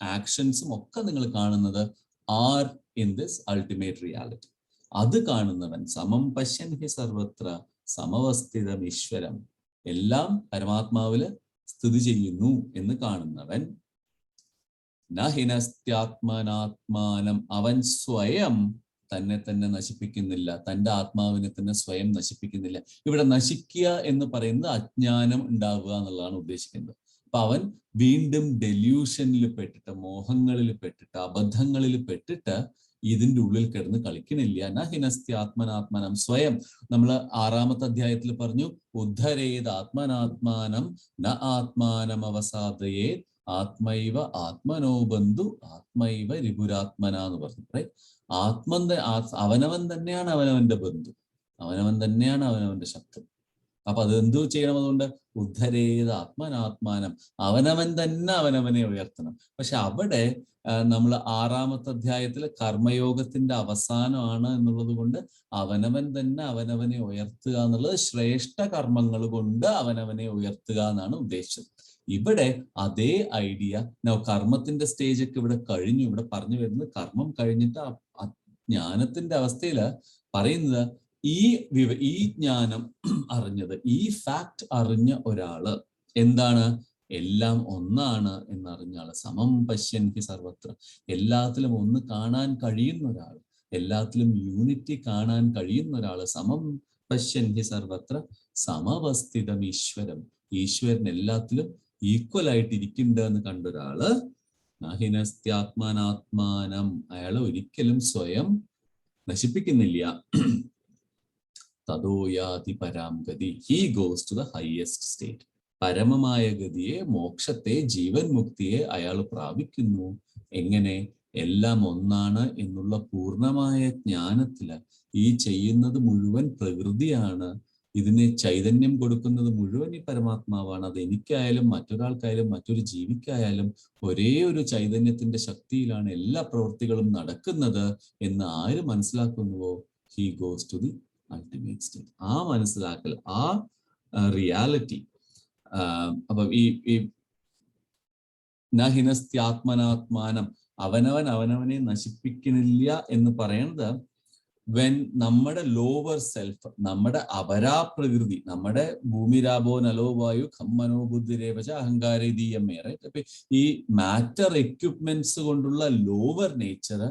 ആക്ഷൻസും ഒക്കെ നിങ്ങൾ കാണുന്നത് are in this ultimate reality. അത് കാണുന്നവൻ സമം പശ്യൻ ഹി സർവത്ര സമവസ്ഥിതം ഈശ്വരം, എല്ലാം പരമാത്മാവില് സ്ഥിതി ചെയ്യുന്നു എന്ന് കാണുന്നവൻ നഹിനസ്ത്യാത്മനാത്മാനം, അവൻ സ്വയം തന്നെ തന്നെ നശിപ്പിക്കുന്നില്ല, തൻ്റെ ആത്മാവിനെ തന്നെ സ്വയം നശിപ്പിക്കുന്നില്ല. ഇവിടെ നശിക്കുക എന്ന് പറയുന്നത് അജ്ഞാനം ഉണ്ടാവുക എന്നുള്ളതാണ് ഉദ്ദേശിക്കുന്നത്. അപ്പൊ അവൻ വീണ്ടും ഡെല്യൂഷനിൽ പെട്ടിട്ട്, മോഹങ്ങളിൽ പെട്ടിട്ട്, അബദ്ധങ്ങളിൽ പെട്ടിട്ട് ഇതിൻ്റെ ഉള്ളിൽ കിടന്ന് കളിക്കണില്ല. നഹിനസ്ത്യാത്മനാത്മാനം സ്വയം, നമ്മൾ 6ാമത്തെ അധ്യായത്തിൽ പറഞ്ഞു ഉദ്ധരേത് ആത്മനാത്മാനം ന ആത്മാനം അവസാദയേ ആത്മൈവ ആത്മനോ ബന്ധു ആത്മൈവ രിപുരാത്മന എന്ന് പറഞ്ഞു. അവനവൻ തന്നെയാണ് അവനവന്റെ ബന്ധു, അവനവൻ തന്നെയാണ് അവനവന്റെ ശത്രു. അപ്പൊ അത് എന്തു ചെയ്യണം? അതുകൊണ്ട് ഉദ്ധരേത് ആത്മനാത്മാനം, അവനവൻ തന്നെ അവനവനെ ഉയർത്തണം. പക്ഷെ അവിടെ നമ്മൾ 6ാമത്തെ അധ്യായത്തിൽ കർമ്മയോഗത്തിന്റെ അവസാനമാണ് എന്നുള്ളത് കൊണ്ട് അവനവൻ തന്നെ അവനവനെ ഉയർത്തുക എന്നുള്ളത് ശ്രേഷ്ഠ കർമ്മങ്ങൾ കൊണ്ട് അവനവനെ ഉയർത്തുക എന്നാണ് ഉദ്ദേശിച്ചത്. ഇവിടെ അതേ ഐഡിയ, കർമ്മത്തിന്റെ സ്റ്റേജ് ഒക്കെ ഇവിടെ കഴിഞ്ഞു. ഇവിടെ പറഞ്ഞു വരുന്നത് കർമ്മം കഴിഞ്ഞിട്ട് ജ്ഞാനത്തിന്റെ അവസ്ഥയില് പറയുന്നത് ഈ ജ്ഞാനം അറിഞ്ഞത്, ഈ ഫാക്ട് അറിഞ്ഞ ഒരാള് എന്താണ്? എല്ലാം ഒന്നാണ് എന്നറിഞ്ഞ ആള്. സമം പശ്യൻ ഹി സർവത്ര, എല്ലാത്തിലും ഒന്ന് കാണാൻ കഴിയുന്ന ഒരാൾ, എല്ലാത്തിലും യൂണിറ്റി കാണാൻ കഴിയുന്ന ഒരാള്. സമം പശ്യൻ ഹി സർവത്ര സമവസ്ഥിതം ഈശ്വരം, ഈശ്വരൻ എല്ലാത്തിലും ഈക്വൽ ആയിട്ട് ഇരിക്കുന്നുണ്ടെന്ന് കണ്ടൊരാള് നഹിനസ്ത്യാത്മനാത്മാനം, അയാളെ ഒരിക്കലും സ്വയം നശിപ്പിക്കുന്നില്ല. തദോയാതി പരാം ഗതി, he goes to the highest state. പരമമായ ഗതിയെ, മോക്ഷത്തെ, ജീവൻ മുക്തിയെ അയാൾ പ്രാപിക്കുന്നു. എങ്ങനെ? എല്ലാം ഒന്നാണ് എന്നുള്ള പൂർണ്ണമായ ജ്ഞാനത്തില്. ഈ ചെയ്യുന്നത് മുഴുവൻ പ്രകൃതിയാണ്, ഇതിന് ചൈതന്യം കൊടുക്കുന്നത് മുഴുവൻ ഈ പരമാത്മാവാണ്. അത് എനിക്കായാലും മറ്റൊരാൾക്കായാലും മറ്റൊരു ജീവിക്കായാലും ഒരേ ഒരു ചൈതന്യത്തിന്റെ ശക്തിയിലാണ് എല്ലാ പ്രവൃത്തികളും നടക്കുന്നത് എന്ന് ആര് മനസ്സിലാക്കുന്നുവോ, he goes to the ultimate state. ആ മനസ്സിലാക്കൽ, ആ റിയാലിറ്റി. അപ്പൊ ഈ നഹിനസ്ത്യാത്മനാത്മാനം, അവനവനെ നശിപ്പിക്കുന്നില്ല എന്ന് പറയുന്നത് വെൻ നമ്മുടെ ലോവർ സെൽഫ്, നമ്മുടെ അപരാപ്രകൃതി, നമ്മുടെ ഭൂമിരാബോ നലോവായു ഖമ്മനോ ബുദ്ധിരേവച അഹങ്കാരീയമേ, റൈറ്റ്? അപ്പൊ ഈ മാറ്റർ എക്യുപ്മെന്റ്സ് കൊണ്ടുള്ള lower nature,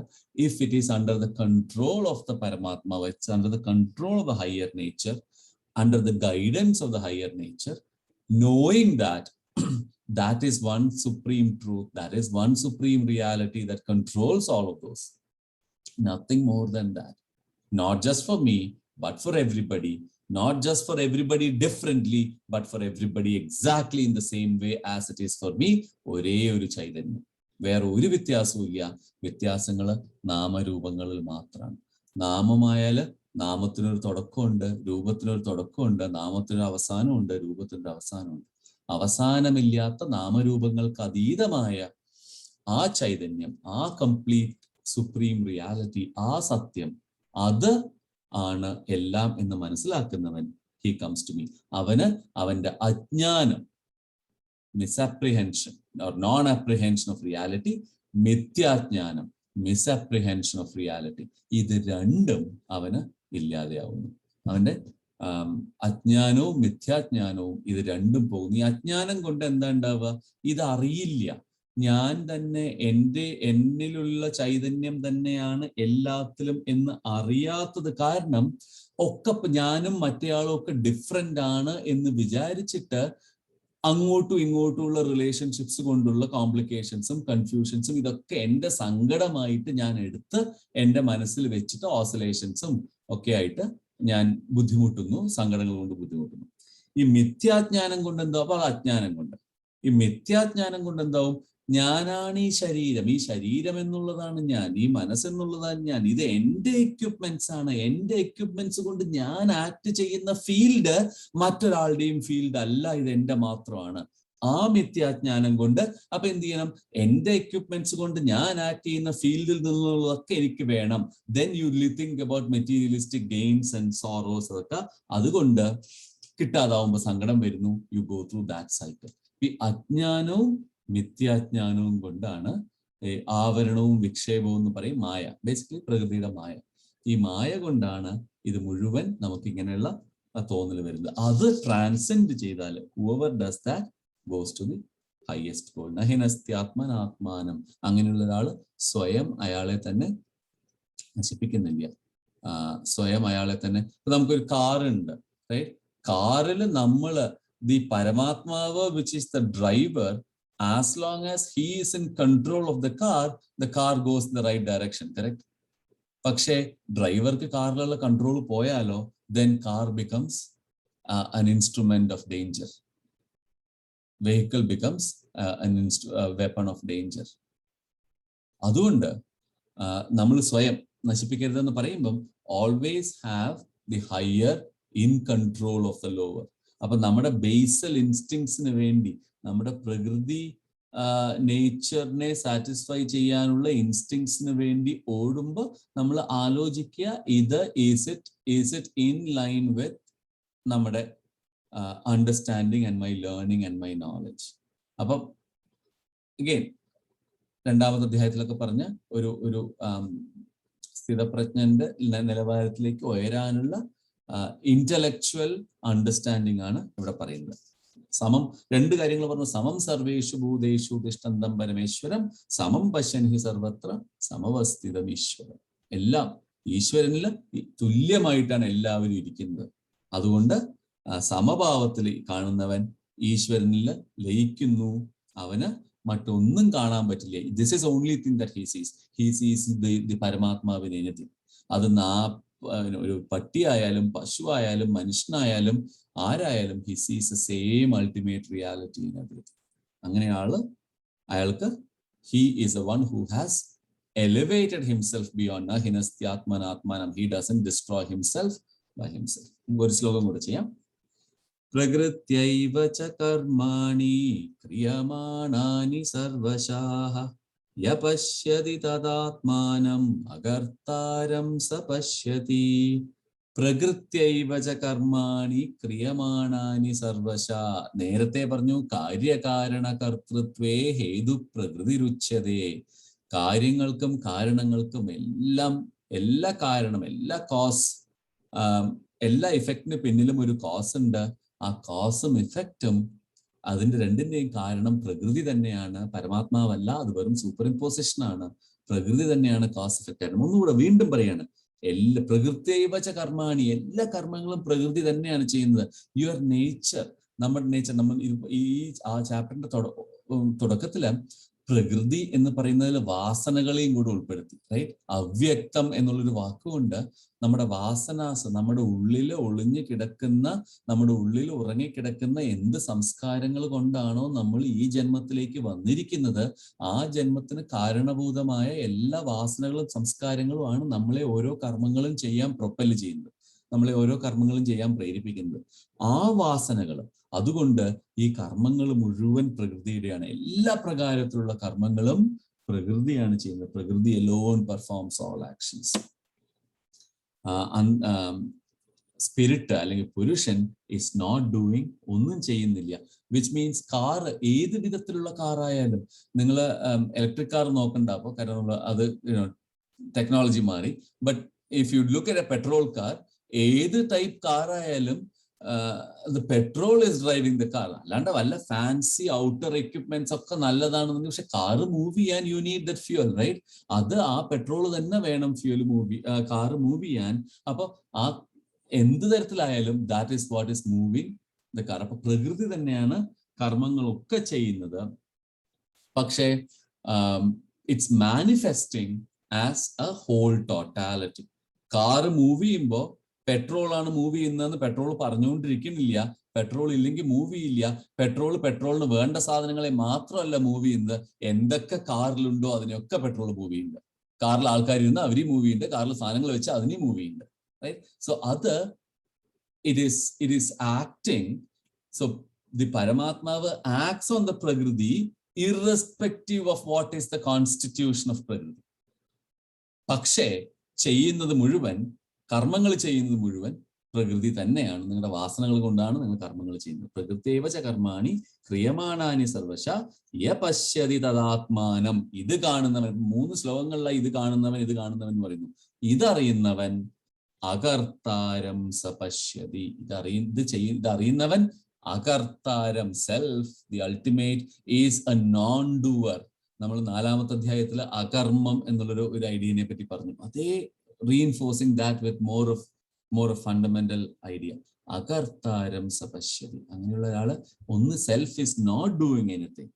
if it is under the control of the പരമാത്മാ, it's under the control of the higher nature, under the guidance of the higher nature, knowing that that is one supreme truth, that is one supreme reality that controls all of those. Nothing more than that. Not just for me, but for everybody. Not just for everybody differently, but for everybody exactly in the same way as it is for me. ഒരേ ഒരു ചൈതന്യം, വേറെ ഒരു വ്യത്യാസവും ഇല്ല. വ്യത്യാസങ്ങള് നാമരൂപങ്ങളിൽ മാത്രമാണ്. നാമമായാല് നാമത്തിനൊരു തുടക്കമുണ്ട്, രൂപത്തിനൊരു തുടക്കമുണ്ട്, നാമത്തിനൊരു അവസാനമുണ്ട്, രൂപത്തിനൊരു അവസാനമുണ്ട്. അവസാനമില്ലാത്ത നാമരൂപങ്ങൾക്ക് അതീതമായ ആ ചൈതന്യം, ആ കംപ്ലീറ്റ് സുപ്രീം റിയാലിറ്റി, ആ സത്യം, അത് ആണ് എല്ലാം എന്ന് മനസ്സിലാക്കുന്നവൻ ഹി കംസ് ടു മീ. അവന് അവന്റെ അജ്ഞാനം, misapprehension or non apprehension of reality, മിഥ്യാജ്ഞാനം, മിസ്അപ്രിഹെൻഷൻ ഓഫ് റിയാലിറ്റി, ഇത് രണ്ടും അവന് ഇല്ലാതെയാവുന്നു. അവന്റെ അജ്ഞാനവും മിഥ്യാജ്ഞാനവും ഇത് രണ്ടും പോകുന്നു. ഈ അജ്ഞാനം കൊണ്ട് എന്താ ഉണ്ടാവുക? ഇത് അറിയില്ല, ഞാൻ തന്നെ എന്നിലുള്ള ചൈതന്യം തന്നെയാണ് എല്ലാത്തിലും എന്ന് അറിയാത്തത് കാരണം ഒക്കെ ഞാനും മറ്റേയാളും ഒക്കെ ഡിഫറെന്റ് ആണ് എന്ന് വിചാരിച്ചിട്ട് അങ്ങോട്ടും ഇങ്ങോട്ടുമുള്ള റിലേഷൻഷിപ്സ് കൊണ്ടുള്ള കോംപ്ലിക്കേഷൻസും കൺഫ്യൂഷൻസും ഇതൊക്കെ എൻ്റെ സങ്കടമായിട്ട് ഞാൻ എടുത്ത് എൻ്റെ മനസ്സിൽ വെച്ചിട്ട് ഓസിലേഷൻസും ഒക്കെ ആയിട്ട് ഞാൻ ബുദ്ധിമുട്ടുന്നു, സങ്കടങ്ങൾ കൊണ്ട് ബുദ്ധിമുട്ടുന്നു. ഈ മിഥ്യാജ്ഞാനം കൊണ്ട് എന്താവും? അപ്പോൾ അജ്ഞാനം കൊണ്ട്. ഈ മിഥ്യാജ്ഞാനം കൊണ്ട് എന്താവും? ഞാനാണ് ഈ ശരീരം, ഈ ശരീരം എന്നുള്ളതാണ് ഞാൻ, ഈ മനസ്സെന്നുള്ളതാണ് ഞാൻ, ഇത് എൻ്റെ എക്യുപ്മെന്റ്സ് ആണ്, എൻ്റെ എക്യുപ്മെന്റ്സ് കൊണ്ട് ഞാൻ ആക്ട് ചെയ്യുന്ന ഫീൽഡ് മറ്റൊരാളുടെയും ഫീൽഡ് അല്ല, ഇത് എൻ്റെ മാത്രമാണ്. ആ മിഥ്യാജ്ഞാനം കൊണ്ട് അപ്പൊ എന്ത് ചെയ്യണം? എന്റെ എക്യുപ്മെന്റ്സ് കൊണ്ട് ഞാൻ ആക്ട് ചെയ്യുന്ന ഫീൽഡിൽ നിന്നുള്ളതൊക്കെ എനിക്ക് വേണം. Then you think about materialistic gains and sorrows അതൊക്കെ. അതുകൊണ്ട് കിട്ടാതാവുമ്പോൾ സങ്കടം വരുന്നു. You go through that cycle. ഈ അജ്ഞാനവും മിഥ്യാജ്ഞാനവും കൊണ്ടാണ് ആവരണവും വിക്ഷേപവും എന്ന് പറയും മായ. ബേസിക്കലി പ്രകൃതിയുടെ മായ. ഈ മായ കൊണ്ടാണ് ഇത് മുഴുവൻ നമുക്ക് ഇങ്ങനെയുള്ള തോന്നൽ വരുന്നത്. അത് ട്രാൻസെൻഡ് ചെയ്താൽ whoever does that goes to the highest goal. നഹിനസ്ത്യാത്മനാത്മാനം. അങ്ങനെയുള്ള ഒരാൾ സ്വയം അയാളെ തന്നെ നശിപ്പിക്കുന്നില്ല. സ്വയം അയാളെ തന്നെ. ഇപ്പൊ നമുക്കൊരു കാറുണ്ട്, റൈറ്റ്? കാറിൽ നമ്മള് ദി പരമാത്മാവ് which is the driver, as long as he is in control of the car goes in the right direction, correct? പക്ഷേ ഡ്രൈവർക്ക് കാറിലുള്ള കൺട്രോൾ പോയാലോ, then car becomes an instrument of danger. Vehicle becomes a weapon of danger. അതുകൊണ്ട് നമ്മൾ സ്വയം നശിപ്പിക്കരുതെന്ന് പറയുമ്പം always have the higher in control of the lower. അപ്പൊ നമ്മുടെ basal ഇൻസ്റ്റിങ്സിന് വേണ്ടി, നമ്മുടെ പ്രകൃതി നേച്ചറിനെ സാറ്റിസ്ഫൈ ചെയ്യാനുള്ള ഇൻസ്റ്റിങ്സിന് വേണ്ടി ഓടുമ്പോൾ നമ്മൾ ആലോചിക്കുക, ഇത് is it in line with നമ്മുടെ understanding and my learning and my knowledge. അപ്പം അഗെയിൻ രണ്ടാമത്തെ അധ്യായത്തിലൊക്കെ പറഞ്ഞ ഒരു സ്ഥിതപ്രജ്ഞന്റെ നിലവാരത്തിലേക്ക് ഉയരാനുള്ള ഇന്റലക്ച്വൽ അണ്ടർസ്റ്റാൻഡിംഗ് ആണ് ഇവിടെ പറയുന്നത്. സമം, രണ്ട് കാര്യങ്ങൾ പറഞ്ഞു. സമം സർവേഷു ഭൂതേഷു തിഷ്ഠന്തം പരമേശ്വരം, സമം പശ്യൻ ഹി സർവത്ര സമവസ്ഥിതം ഈശ്വരം. എല്ലാം ഈശ്വരനിൽ തുല്യമായിട്ടാണ് എല്ലാവരും ഇരിക്കുന്നത്. അതുകൊണ്ട് സമഭാവത്തിൽ കാണുന്നവൻ ഈശ്വരനിൽ ലയിക്കുന്നു. അവന് മറ്റൊന്നും കാണാൻ പറ്റില്ല. This is only thing that he sees the പരമാത്മാവിനെ anything. അത് ഒരു പട്ടിയായാലും പശു ആയാലും മനുഷ്യനായാലും ആരായാലും he sees the same ultimate reality in everything. അങ്ങനെ അയാൾക്ക് he is the one who has elevated himself beyond nahinasthyatmanatmanam. He doesn't destroy himself by himself. ഒരു ശ്ലോകം കൂടെ ചെയ്യാം. പ്രകൃത്യൈവ ച കർമാണി ക്രിയമാണാനി സർവശാഃ യപശ്യതി തദാത്മാനം അകർത്താരം സ പശ്യതി. പ്രകൃത്യൈവ ച കർമാണി ക്രിയമാണാനി സർവശാ. നേരത്തെ പറഞ്ഞു കാര്യകാരണ കർത്തൃത്വേ ഹേതു പ്രകൃതിരുച്യതേ. കാര്യങ്ങൾക്കും കാരണങ്ങൾക്കും എല്ലാ കാരണം, എല്ലാ കോസ്, എല്ലാ ഇഫക്റ്റിന് പിന്നിലും ഒരു കോസ് ഉണ്ട്. ആ കോസും ഇഫക്റ്റും അതിന്റെ രണ്ടിന്റെയും കാരണം പ്രകൃതി തന്നെയാണ്, പരമാത്മാവല്ല. അത് വെറും സൂപ്പർ ഇമ്പോസിഷൻ ആണ്. പ്രകൃതി തന്നെയാണ് കോസ് ഇഫക്റ്റ് ആയിട്ട്. ഒന്നുകൂടെ വീണ്ടും പറയാണ്, പ്രകൃത്യൈവച കർമാണി, എല്ലാ കർമ്മങ്ങളും പ്രകൃതി തന്നെയാണ് ചെയ്യുന്നത്. യുവർ നേച്ചർ, നമ്മുടെ നേച്ചർ. നമ്മൾ ഈ ചാപ്റ്ററിന്റെ തുടക്കത്തില് പ്രകൃതി എന്ന് പറയുന്നതിൽ വാസനകളെയും കൂടെ ഉൾപ്പെടുത്തി, റൈറ്റ്? അവ്യക്തം എന്നുള്ളൊരു വാക്കുകൊണ്ട് നമ്മുടെ വാസനാസ്, നമ്മുടെ ഉള്ളിൽ ഒളിഞ്ഞു കിടക്കുന്ന, നമ്മുടെ ഉള്ളിൽ ഉറങ്ങിക്കിടക്കുന്ന എന്ത് സംസ്കാരങ്ങൾ കൊണ്ടാണോ നമ്മൾ ഈ ജന്മത്തിലേക്ക് വന്നിരിക്കുന്നത്, ആ ജന്മത്തിന് കാരണഭൂതമായ എല്ലാ വാസനകളും സംസ്കാരങ്ങളുമാണ് നമ്മളെ ഓരോ കർമ്മങ്ങളും ചെയ്യാൻ പ്രൊപ്പല് ചെയ്യുന്നത്, നമ്മളെ ഓരോ കർമ്മങ്ങളും ചെയ്യാൻ പ്രേരിപ്പിക്കുന്നത്. ആ വാസനകളും, അതുകൊണ്ട് ഈ കർമ്മങ്ങൾ മുഴുവൻ പ്രകൃതിയുടെയാണ്. എല്ലാ പ്രകാരത്തിലുള്ള കർമ്മങ്ങളും പ്രകൃതിയാണ് ചെയ്യുന്നത്. പ്രകൃതി alone performs all actions. Spirit അല്ലെങ്കിൽ പുരുഷൻ is not doing, ഒന്നും ചെയ്യുന്നില്ല. വിച്ച് മീൻസ് കാർ, ഏത് വിധത്തിലുള്ള കാറായാലും, നിങ്ങൾ ഇലക്ട്രിക് കാർ നോക്കണ്ട. അപ്പോൾ കാരണം അത് ടെക്നോളജി മാറി. But if you look at A petrol car, ഏത് type കാറായാലും the petrol is driving the car. അല്ലാണ്ട് വല്ല ഫാൻസി ഔട്ടർ എക്യുപ്മെന്റ്സ് ഒക്കെ നല്ലതാണെന്ന്, പക്ഷെ കാറ് മൂവ് ചെയ്യാൻ you need that fuel, right? അത് ആ പെട്രോൾ തന്നെ വേണം കാറ് മൂവ് ചെയ്യാൻ. അപ്പൊ ആ എന്ത് തരത്തിലായാലും that is what is moving the car. അപ്പൊ പ്രകൃതി തന്നെയാണ് കർമ്മങ്ങളൊക്കെ ചെയ്യുന്നത്. പക്ഷേ it's manifesting as a whole totality. Car move ചെയ്യുമ്പോൾ പെട്രോൾ ആണ് മൂവ് ചെയ്യുന്നതെന്ന് പെട്രോൾ പറഞ്ഞുകൊണ്ടിരിക്കുന്നില്ല. പെട്രോൾ ഇല്ലെങ്കിൽ മൂവ് ചെയ്യില്ല. പെട്രോളിന് വേണ്ട സാധനങ്ങളെ മാത്രമല്ല മൂവ് ചെയ്യുന്നത്, എന്തൊക്കെ കാറിലുണ്ടോ അതിനെയൊക്കെ പെട്രോൾ മൂവ് ചെയ്യുന്നുണ്ട്. കാറിൽ ആൾക്കാരിരുന്ന് അവരെയും മൂവ് ചെയ്യുന്നുണ്ട്, കാറിൽ സാധനങ്ങൾ വെച്ച് അതിനെയും മൂവ് ചെയ്യുന്നുണ്ട്, റൈറ്റ്? സോ അത് it is acting. So the Paramatmava acts on the Prakriti irrespective of what is the constitution of Prakriti. പക്ഷേ ചെയ്യുന്നത് മുഴുവൻ, കർമ്മങ്ങൾ ചെയ്യുന്നത് മുഴുവൻ പ്രകൃതി തന്നെയാണ്. നിങ്ങളുടെ വാസനകൾ കൊണ്ടാണ് നിങ്ങൾ കർമ്മങ്ങൾ ചെയ്യുന്നത്. പ്രകൃതേവച കർമാണി ക്രിയമാണാനി സർവശ യ പശ്യതി തദാത്മാനം. ഇത് കാണുന്നവൻ, 3 ശ്ലോകങ്ങളിലായി ഇത് കാണുന്നവൻ എന്ന് പറയുന്നു. ഇതറിയുന്നവൻ അകർത്താരം സപശ്യതി. ഇതറിയുന്നവൻ അകർത്താരം, self, the ultimate is a non doer. നമ്മൾ 4ാമത്തെ അധ്യായത്തിൽ അകർമ്മം എന്നുള്ളൊരു ഐഡിയനെ പറ്റി പറഞ്ഞു. അതേ reinforcing that with more of fundamental idea. അകർത്താരം സപശ്യതി. അങ്ങനെയുള്ള ഒരാള് ഒന്ന് self is not doing anything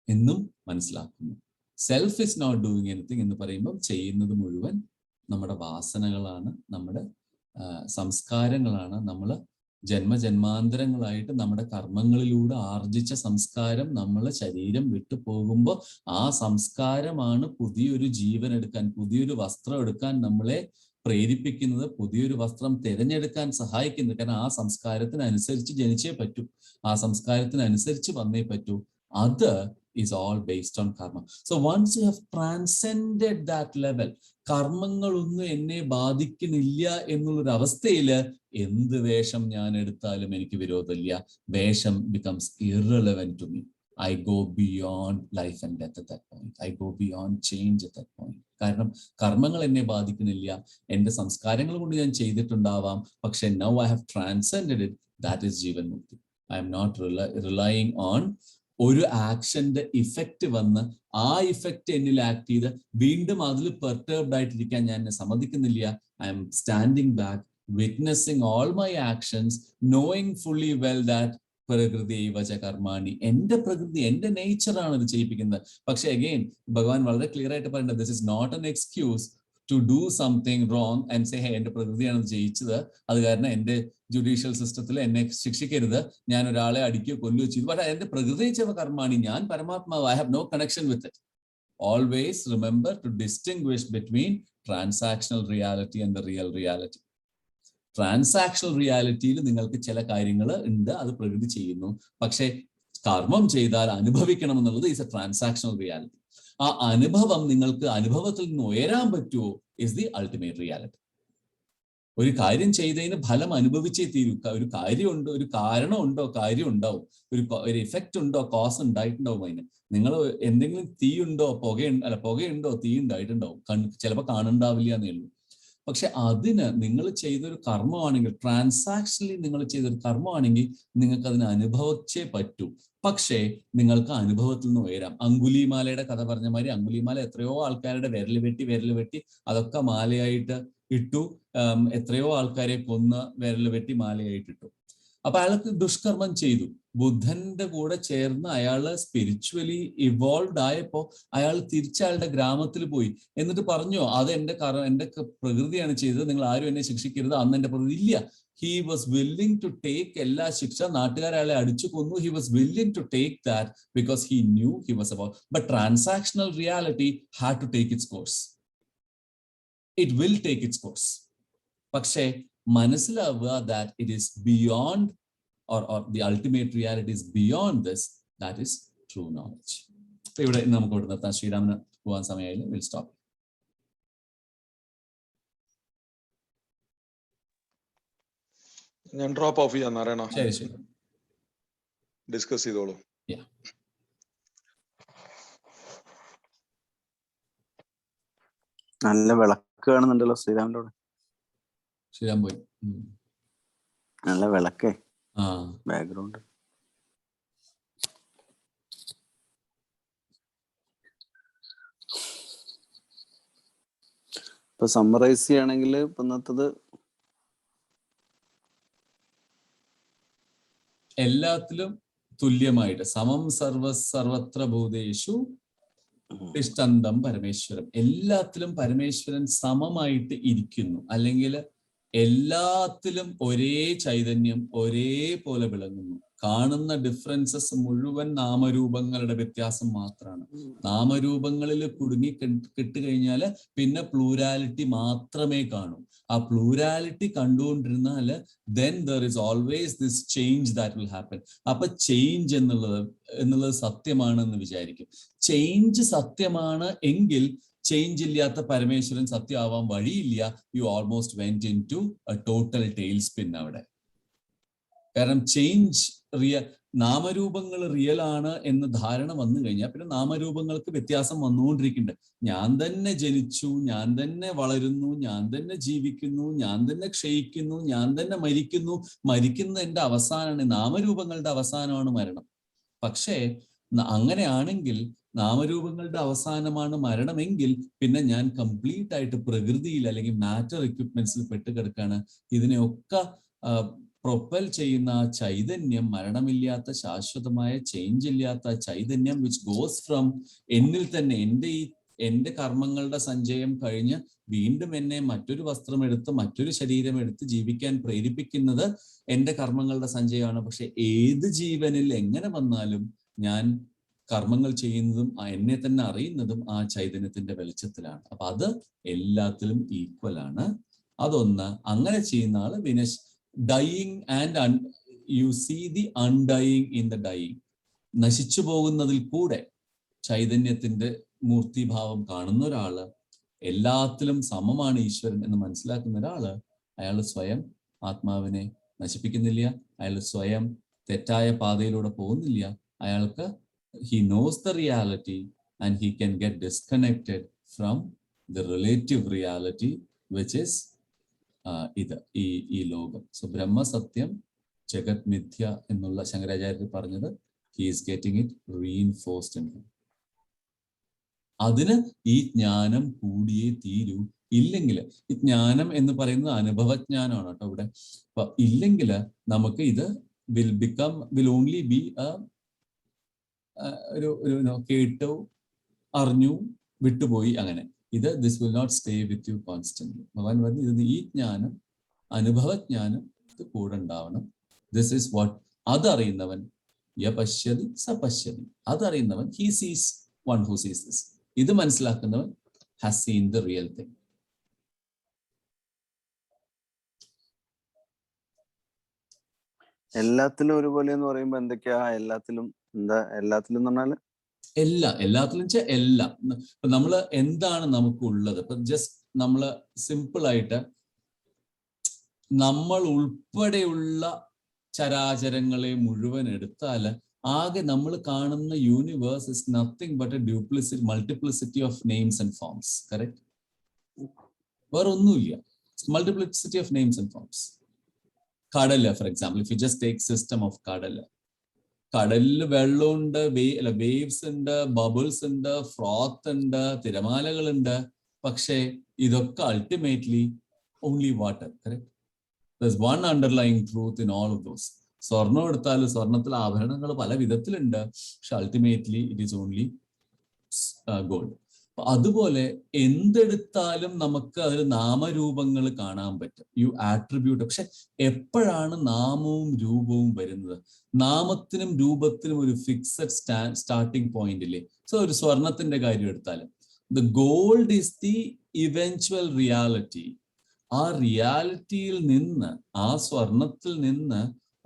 എന്നും മനസ്സിലാക്കുന്നു. Self is not doing anything എന്ന് പറയുമ്പോൾ ചെയ്യുന്നത് മുഴുവൻ നമ്മുടെ വാസനകളാണ്, നമ്മുടെ സംസ്കാരങ്ങളാണ്. നമ്മൾ ജന്മജന്മാന്തരങ്ങളായിട്ട് നമ്മുടെ കർമ്മങ്ങളിലൂടെ ആർജിച്ച സംസ്കാരം നമ്മൾ ശരീരം വിട്ടു പോകുമ്പോൾ ആ സംസ്കാരമാണ് പുതിയൊരു ജീവൻ എടുക്കാൻ, പുതിയൊരു വസ്ത്രം എടുക്കാൻ നമ്മളെ പ്രേരിപ്പിക്കുന്നത്, പുതിയൊരു വസ്ത്രം തിരഞ്ഞെടുക്കാൻ സഹായിക്കുന്നത്. കാരണം ആ സംസ്കാരത്തിനനുസരിച്ച് ജനിച്ചേ പറ്റൂ, ആ സംസ്കാരത്തിനനുസരിച്ച് വന്നേ പറ്റൂ. അത് is all based on karma. So once you have transcended that level, കർമ്മങ്ങളൊന്നും എന്നെ ബാധിക്കുന്നില്ല എന്നുള്ളൊരു അവസ്ഥയില് എന്ത് വേഷം ഞാൻ എടുത്താലും എനിക്ക് വിരോധമില്ല. വേഷം becomes irrelevant to me. I go beyond life and death at that point. I go beyond change at that point. കാരണം കർമ്മങ്ങൾ എന്നെ ബാധിക്കുന്നില്ല. എന്റെ സംസ്കാരങ്ങൾ കൊണ്ട് ഞാൻ ചെയ്തിട്ടുണ്ടാവാം, പക്ഷെ now I have transcended it. That is ജീവൻ മുക്തി. I am not relying on ഒരു ആക്ഷന്റെ ഇഫക്റ്റ് വന്ന് ആ ഇഫക്റ്റ് എന്നിൽ ആക്ട് ചെയ്ത് വീണ്ടും അതിൽ പെർട്ടർബ്ഡ് ആയിട്ടിരിക്കാൻ ഞാൻ എന്നെ സമ്മതിക്കുന്നില്ല. I M standing back, witnessing all my actions, knowing fully well that പ്രകൃതി വച കർമാണി. എന്റെ പ്രകൃതി, എന്റെ നേച്ചറാണ് ഇത് ചെയ്യിപ്പിക്കുന്നത്. പക്ഷെ അഗെയിൻ ഭഗവാൻ വളരെ ക്ലിയർ ആയിട്ട് പറയുന്നത്, this is not an excuse to do something wrong and say, hey, എന്റെ പ്രകൃതിയാണ് ജയിച്ചത്, അത് കാരണം എന്റെ ജുഡീഷ്യൽ സിസ്റ്റത്തിൽ എന്നെ ശിക്ഷിക്കരുത്, ഞാൻ ഒരാളെ അടിക്കുകയോ കൊല്ലുകയോ ചെയ്തു. പക്ഷേ എന്റെ പ്രകൃതി കർമാണി, ഞാൻ പരമാത്മാവ്, I have no connection with it. Always remember to distinguish between transactional reality and the real reality. Transactional റിയാലിറ്റിയിൽ നിങ്ങൾക്ക് ചില കാര്യങ്ങൾ ഉണ്ട്, അത് പ്രകൃതി ചെയ്യുന്നു. പക്ഷെ കർമ്മം ചെയ്താൽ അനുഭവിക്കണം എന്നുള്ളത് ഈസ് എ ട്രാൻസാക്ഷണൽ റിയാലിറ്റി. ആ അനുഭവം നിങ്ങൾക്ക് അനുഭവത്തിൽ നിന്ന് ഉയരാൻ പറ്റുമോ ഇസ് ദി അൾട്ടിമേറ്റ് റിയാലിറ്റി. ഒരു കാര്യം ചെയ്തതിന് ഫലം അനുഭവിച്ചേ തീരൂ. ഒരു കാര്യമുണ്ടോ, ഒരു കാരണം ഉണ്ടോ, കാര്യം ഉണ്ടാവും. ഒരു ഇഫക്റ്റ് ഉണ്ടോ, കോസ് ഉണ്ടായിട്ടുണ്ടാവും. അതിന് നിങ്ങൾ എന്തെങ്കിലും തീയുണ്ടോ, പുകയുണ്ടോ, തീ ഉണ്ടായിട്ടുണ്ടാവും. ചിലപ്പോൾ കാണുണ്ടാവില്ല എന്നേ ഉള്ളൂ. പക്ഷെ അതിന് നിങ്ങൾ ചെയ്തൊരു കർമ്മമാണെങ്കിൽ, ട്രാൻസാക്ഷനലി നിങ്ങൾ ചെയ്തൊരു കർമ്മമാണെങ്കിൽ നിങ്ങൾക്ക് അതിന് അനുഭവിച്ചേ പറ്റൂ. പക്ഷേ നിങ്ങൾക്ക് അനുഭവത്തിൽ നിന്ന് ഉയരാം. അങ്കുലിമാലയുടെ കഥ പറഞ്ഞ മാതിരി അങ്കുലിമാല എത്രയോ ആൾക്കാരുടെ വിരൽ വെട്ടി അതൊക്കെ മാലയായിട്ട് ഇട്ടു. എത്രയോ ആൾക്കാരെ കൊന്ന് വിരൽ വെട്ടി മാലയായിട്ട് ഇട്ടു. അപ്പൊ അയാൾക്ക് ദുഷ്കർമ്മം ചെയ്തു. ബുദ്ധന്റെ കൂടെ ചേർന്ന് അയാള് സ്പിരിച്വലി ഇവോൾവ് ആയപ്പോ അയാൾ തിരിച്ചയാളുടെ ഗ്രാമത്തിൽ പോയി. എന്നിട്ട് പറഞ്ഞു, അത് എന്റെ പ്രകൃതിയാണ് ചെയ്തത്, നിങ്ങൾ ആരും എന്നെ ശിക്ഷിക്കരുത്. അന്ന് എന്റെ പ്രകൃതി ഇല്ല. He was willing to take എല്ലാ ശിക്ഷ. നാട്ടുകാരെ അയാളെ അടിച്ചു കൊന്നു. He was willing to take that because he knew he was about. But transactional reality had to take its course. It will take its course. പക്ഷേ മനസ്സിലാവുക that it is beyond or the ultimate reality is beyond this. That is true knowledge. ഇവിടെ നമുക്ക് ഇവിടെ നിർത്താം. ശ്രീരാമന് പോകാൻ സമയമായില്ല. We'll stop. ഞാൻ drop of ചെയ്യാൻ നാരായണ. ശരി, ഡിസ്കസ് ചെയ്തോളൂ. നല്ല വിളക്ക് കാണുന്നുണ്ടല്ലോ ശ്രീരാമന്റെ കൂടെ. ശ്രീരാം പോയി. നല്ല വിളക്കേ ബാക്ക്ഗ്രൗണ്ട്. ഇപ്പൊ സമ്മറൈസ് ചെയ്യണമെങ്കിൽ ഇന്നത്തത് എല്ലാത്തിലും തുല്യമായിട്ട് സമം സർവത്ര ഭൂതേഷു തിഷ്ഠന്തം പരമേശ്വരം. എല്ലാത്തിലും പരമേശ്വരൻ സമമായിട്ട് ഇരിക്കുന്നു. അല്ലെങ്കിൽ എല്ലാത്തിലും ഒരേ ചൈതന്യം ഒരേപോലെ വിളങ്ങുന്നു. കാണുന്ന ഡിഫറൻസസ് മുഴുവൻ നാമരൂപങ്ങളുടെ വ്യത്യാസം മാത്രമാണ്. നാമരൂപങ്ങളിൽ കുടുങ്ങി കിട്ടുകഴിഞ്ഞാൽ പിന്നെ പ്ലൂരാലിറ്റി മാത്രമേ കാണൂ. ആ plurality കണ്ടുകൊണ്ടിരുന്നാൽ then there is always this change that will happen. അപ്പൊ ചേഞ്ച് എന്നുള്ളത് സത്യമാണെന്ന് വിചാരിക്കും. ചേഞ്ച് സത്യമാണ് എങ്കിൽ ചേഞ്ച് ഇല്ലാത്ത പരമേശ്വരൻ സത്യമാവാൻ വഴിയില്ല. You almost went into a total tailspin അവിടെ. കാരണം ചേഞ്ച് നാമരൂപങ്ങൾ റിയൽ ആണ് എന്ന ധാരണ വന്നു കഴിഞ്ഞാൽ പിന്നെ നാമരൂപങ്ങൾക്ക് വ്യത്യാസം വന്നുകൊണ്ടിരിക്കുന്നുണ്ട്. ഞാൻ തന്നെ ജനിച്ചു, ഞാൻ തന്നെ വളരുന്നു, ഞാൻ തന്നെ ജീവിക്കുന്നു, ഞാൻ തന്നെ ക്ഷയിക്കുന്നു, ഞാൻ തന്നെ മരിക്കുന്നു. മരിക്കുന്ന എന്റെ അവസാനമാണ്, നാമരൂപങ്ങളുടെ അവസാനമാണ് മരണം. പക്ഷേ അങ്ങനെയാണെങ്കിൽ നാമരൂപങ്ങളുടെ അവസാനമാണ് മരണമെങ്കിൽ പിന്നെ ഞാൻ കംപ്ലീറ്റ് ആയിട്ട് പ്രകൃതിയിൽ അല്ലെങ്കിൽ മാറ്റർ എക്വിപ്മെന്റ്സിൽ പെട്ടുകിടക്കാണ്. ഇതിനെയൊക്കെ പ്രൊപ്പൽ ചെയ്യുന്ന ആ ചൈതന്യം, മരണമില്ലാത്ത ശാശ്വതമായ ചേഞ്ച് ഇല്ലാത്ത ചൈതന്യം വിച്ച് ഗോസ് ഫ്രം എന്നിൽ തന്നെ, എന്റെ കർമ്മങ്ങളുടെ സഞ്ചയം കഴിഞ്ഞ് വീണ്ടും എന്നെ മറ്റൊരു വസ്ത്രം എടുത്ത് മറ്റൊരു ശരീരം എടുത്ത് ജീവിക്കാൻ പ്രേരിപ്പിക്കുന്നത് എന്റെ കർമ്മങ്ങളുടെ സഞ്ചയമാണ്. പക്ഷെ ഏത് ജീവനിൽ എങ്ങനെ വന്നാലും ഞാൻ കർമ്മങ്ങൾ ചെയ്യുന്നതും എന്നെ തന്നെ അറിയുന്നതും ആ ചൈതന്യത്തിന്റെ വെളിച്ചത്തിലാണ്. അപ്പൊ അത് എല്ലാത്തിലും ഈക്വൽ ആണ്. അതൊന്ന്. അങ്ങനെ ചെയ്യുന്ന ആള് വിനശ് dying and you see the undying in the dying. നശിച്ചു പോകുന്നതിൽ കൂടെ ചൈതന്യത്തിന്റെ മൂർത്തിഭാവം കാണുന്ന ഒരാള്, എല്ലാത്തിലും സമമാണ് ഈശ്വരൻ എന്ന് മനസ്സിലാക്കുന്ന ഒരാള്, അയാൾ സ്വയം ആത്മാവിനെ നശിപ്പിക്കുന്നില്ല, അയാൾ സ്വയം തെറ്റായ പാതയിലൂടെ പോകുന്നില്ല. അയാൾക്ക് he knows the reality and he can get disconnected from the relative reality which is ഈ ലോകം. സോ ബ്രഹ്മസത്യം ജഗത് മിഥ്യ എന്നുള്ള ശങ്കരാചാര്യർ പറഞ്ഞത് he is getting it reinforced in him. അതിന് ഈ ജ്ഞാനം കൂടിയേ തീരൂ. ഇല്ലെങ്കിൽ ഈ ജ്ഞാനം എന്ന് പറയുന്നത് അനുഭവജ്ഞാനമാണ് കേട്ടോ ഇവിടെ. അപ്പൊ ഇല്ലെങ്കിൽ നമുക്ക് ഇത് will only be ഒരു കേട്ടു, അറിഞ്ഞു, വിട്ടുപോയി, അങ്ങനെ. ഇത് this will not stay with you constantly. ഭഗവാൻ പറഞ്ഞു ഇത് ഈ ജ്ഞാനം, അനുഭവജ്ഞാനം ഇത് കൂടെ ഉണ്ടാവണം. This is what. അതറിയുന്നവൻ യ പശ്യതി സ പശ്യതി. അതറിയുന്നവൻ he sees one who sees this. ഇത് മനസ്സിലാക്കുന്നവൻ has seen the real thing. എല്ലാത്തിലും ഒരുപോലെ എന്ന് പറയുമ്പോ എന്തൊക്കെയാ എല്ലാത്തിലും? എന്താ എല്ലാത്തിലും എന്ന് പറഞ്ഞാല്? എല്ലാത്തിലും വെച്ചാൽ എല്ലാം. ഇപ്പൊ നമ്മള് എന്താണ് നമുക്കുള്ളത്? ഇപ്പൊ ജസ്റ്റ് നമ്മള് സിമ്പിൾ ആയിട്ട് നമ്മൾ ഉൾപ്പെടെയുള്ള ചരാചരങ്ങളെ മുഴുവൻ എടുത്താൽ ആകെ നമ്മൾ കാണുന്ന universe is nothing but a multiplicity of names and forms. Correct? വേറെ ഒന്നുമില്ല. Multiplicity of names and forms. കടല് for example, if you just take system of കടല്, കടലിൽ വെള്ളമുണ്ട്, വേവ്സ് ഉണ്ട്, ബബിൾസ് ഉണ്ട്, ഫ്രോത്ത് ഉണ്ട്, തിരമാലകളുണ്ട്. പക്ഷേ ഇതൊക്കെ ultimately only water. Correct? There's one underlying truth in all of those. സ്വർണം എടുത്താൽ സ്വർണത്തിൽ ആഭരണങ്ങൾ പല വിധത്തിലുണ്ട്, പക്ഷെ ultimately it is only gold. അതുപോലെ എന്തെടുത്താലും നമുക്ക് അതിൽ നാമരൂപങ്ങൾ കാണാൻ പറ്റും. You attribute. പക്ഷെ എപ്പോഴാണ് നാമവും രൂപവും വരുന്നത്? നാമത്തിനും രൂപത്തിനും ഒരു ഫിക്സഡ് സ്റ്റാർട്ടിങ് പോയിന്റ് ഇല്ലേ? സോ ഒരു സ്വർണത്തിന്റെ കാര്യം എടുത്താലും the gold is the eventual reality. ആ റിയാലിറ്റിയിൽ നിന്ന്, ആ സ്വർണത്തിൽ നിന്ന്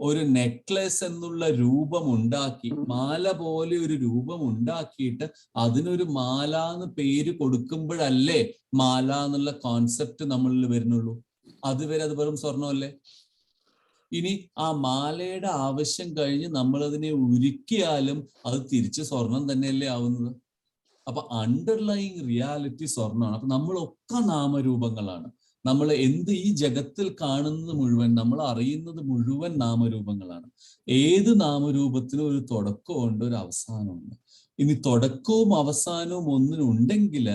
ഒരു നെക്ലസ് എന്നുള്ള രൂപം ഉണ്ടാക്കി, മാല പോലെ ഒരു രൂപം ഉണ്ടാക്കിയിട്ട് അതിനൊരു മാല എന്ന് പേര് കൊടുക്കുമ്പോഴല്ലേ മാല എന്നുള്ള കോൺസെപ്റ്റ് നമ്മളിൽ വരുന്നുള്ളൂ. അതുവരെ അത് വെറും സ്വർണ്ണമല്ലേ? ഇനി ആ മാലയുടെ ആവശ്യം കഴിഞ്ഞ് നമ്മളതിനെ ഉരുക്കിയാലും അത് തിരിച്ച് സ്വർണം തന്നെയല്ലേ ആവുന്നത്? അപ്പൊ അണ്ടർലൈങ് റിയാലിറ്റി സ്വർണ്ണമാണ്. അപ്പൊ നമ്മളൊക്കെ നാമരൂപങ്ങളാണ്. നമ്മൾ ഈ ജഗത്തിൽ കാണുന്നത് മുഴുവൻ, നമ്മൾ അറിയുന്നത് മുഴുവൻ നാമരൂപങ്ങളാണ്. ഏത് നാമരൂപത്തിനും ഒരു തുടക്കമുണ്ട്, ഒരു അവസാനമുണ്ട്. ഇനി തുടക്കവും അവസാനവും ഒന്നിനുണ്ടെങ്കിൽ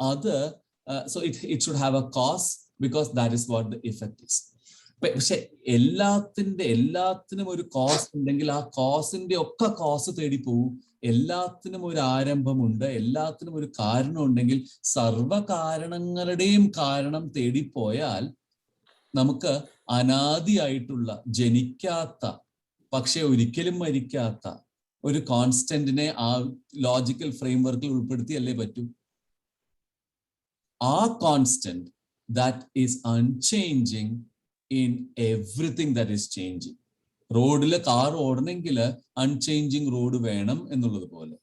അത് it should have a cause, because that is what the effect is. പക്ഷെ എല്ലാത്തിനും ഒരു കോസ് ഉണ്ടെങ്കിൽ ആ കോസിന്റെ ഒക്കെ കോസ് തേടി പോവും. എല്ലാത്തിനും ഒരു ആരംഭമുണ്ട്, എല്ലാത്തിനും ഒരു കാരണം ഉണ്ടെങ്കിൽ സർവകാരണങ്ങളുടെയും കാരണം തേടിപ്പോയാൽ നമുക്ക് അനാദിയായിട്ടുള്ള, ജനിക്കാത്ത പക്ഷെ ഒരിക്കലും മരിക്കാത്ത ഒരു കോൺസ്റ്റന്റിനെ ആ ലോജിക്കൽ ഫ്രെയിംവർക്കിൽ ഉൾപ്പെടുത്തിയല്ലേ പറ്റൂ. ആ constant that is unchanging in everything that is changing. റോഡില് കാർ ഓടണമെങ്കിൽ അൺചേഞ്ചിങ് റോഡ് വേണം എന്നുള്ളത് പോലെ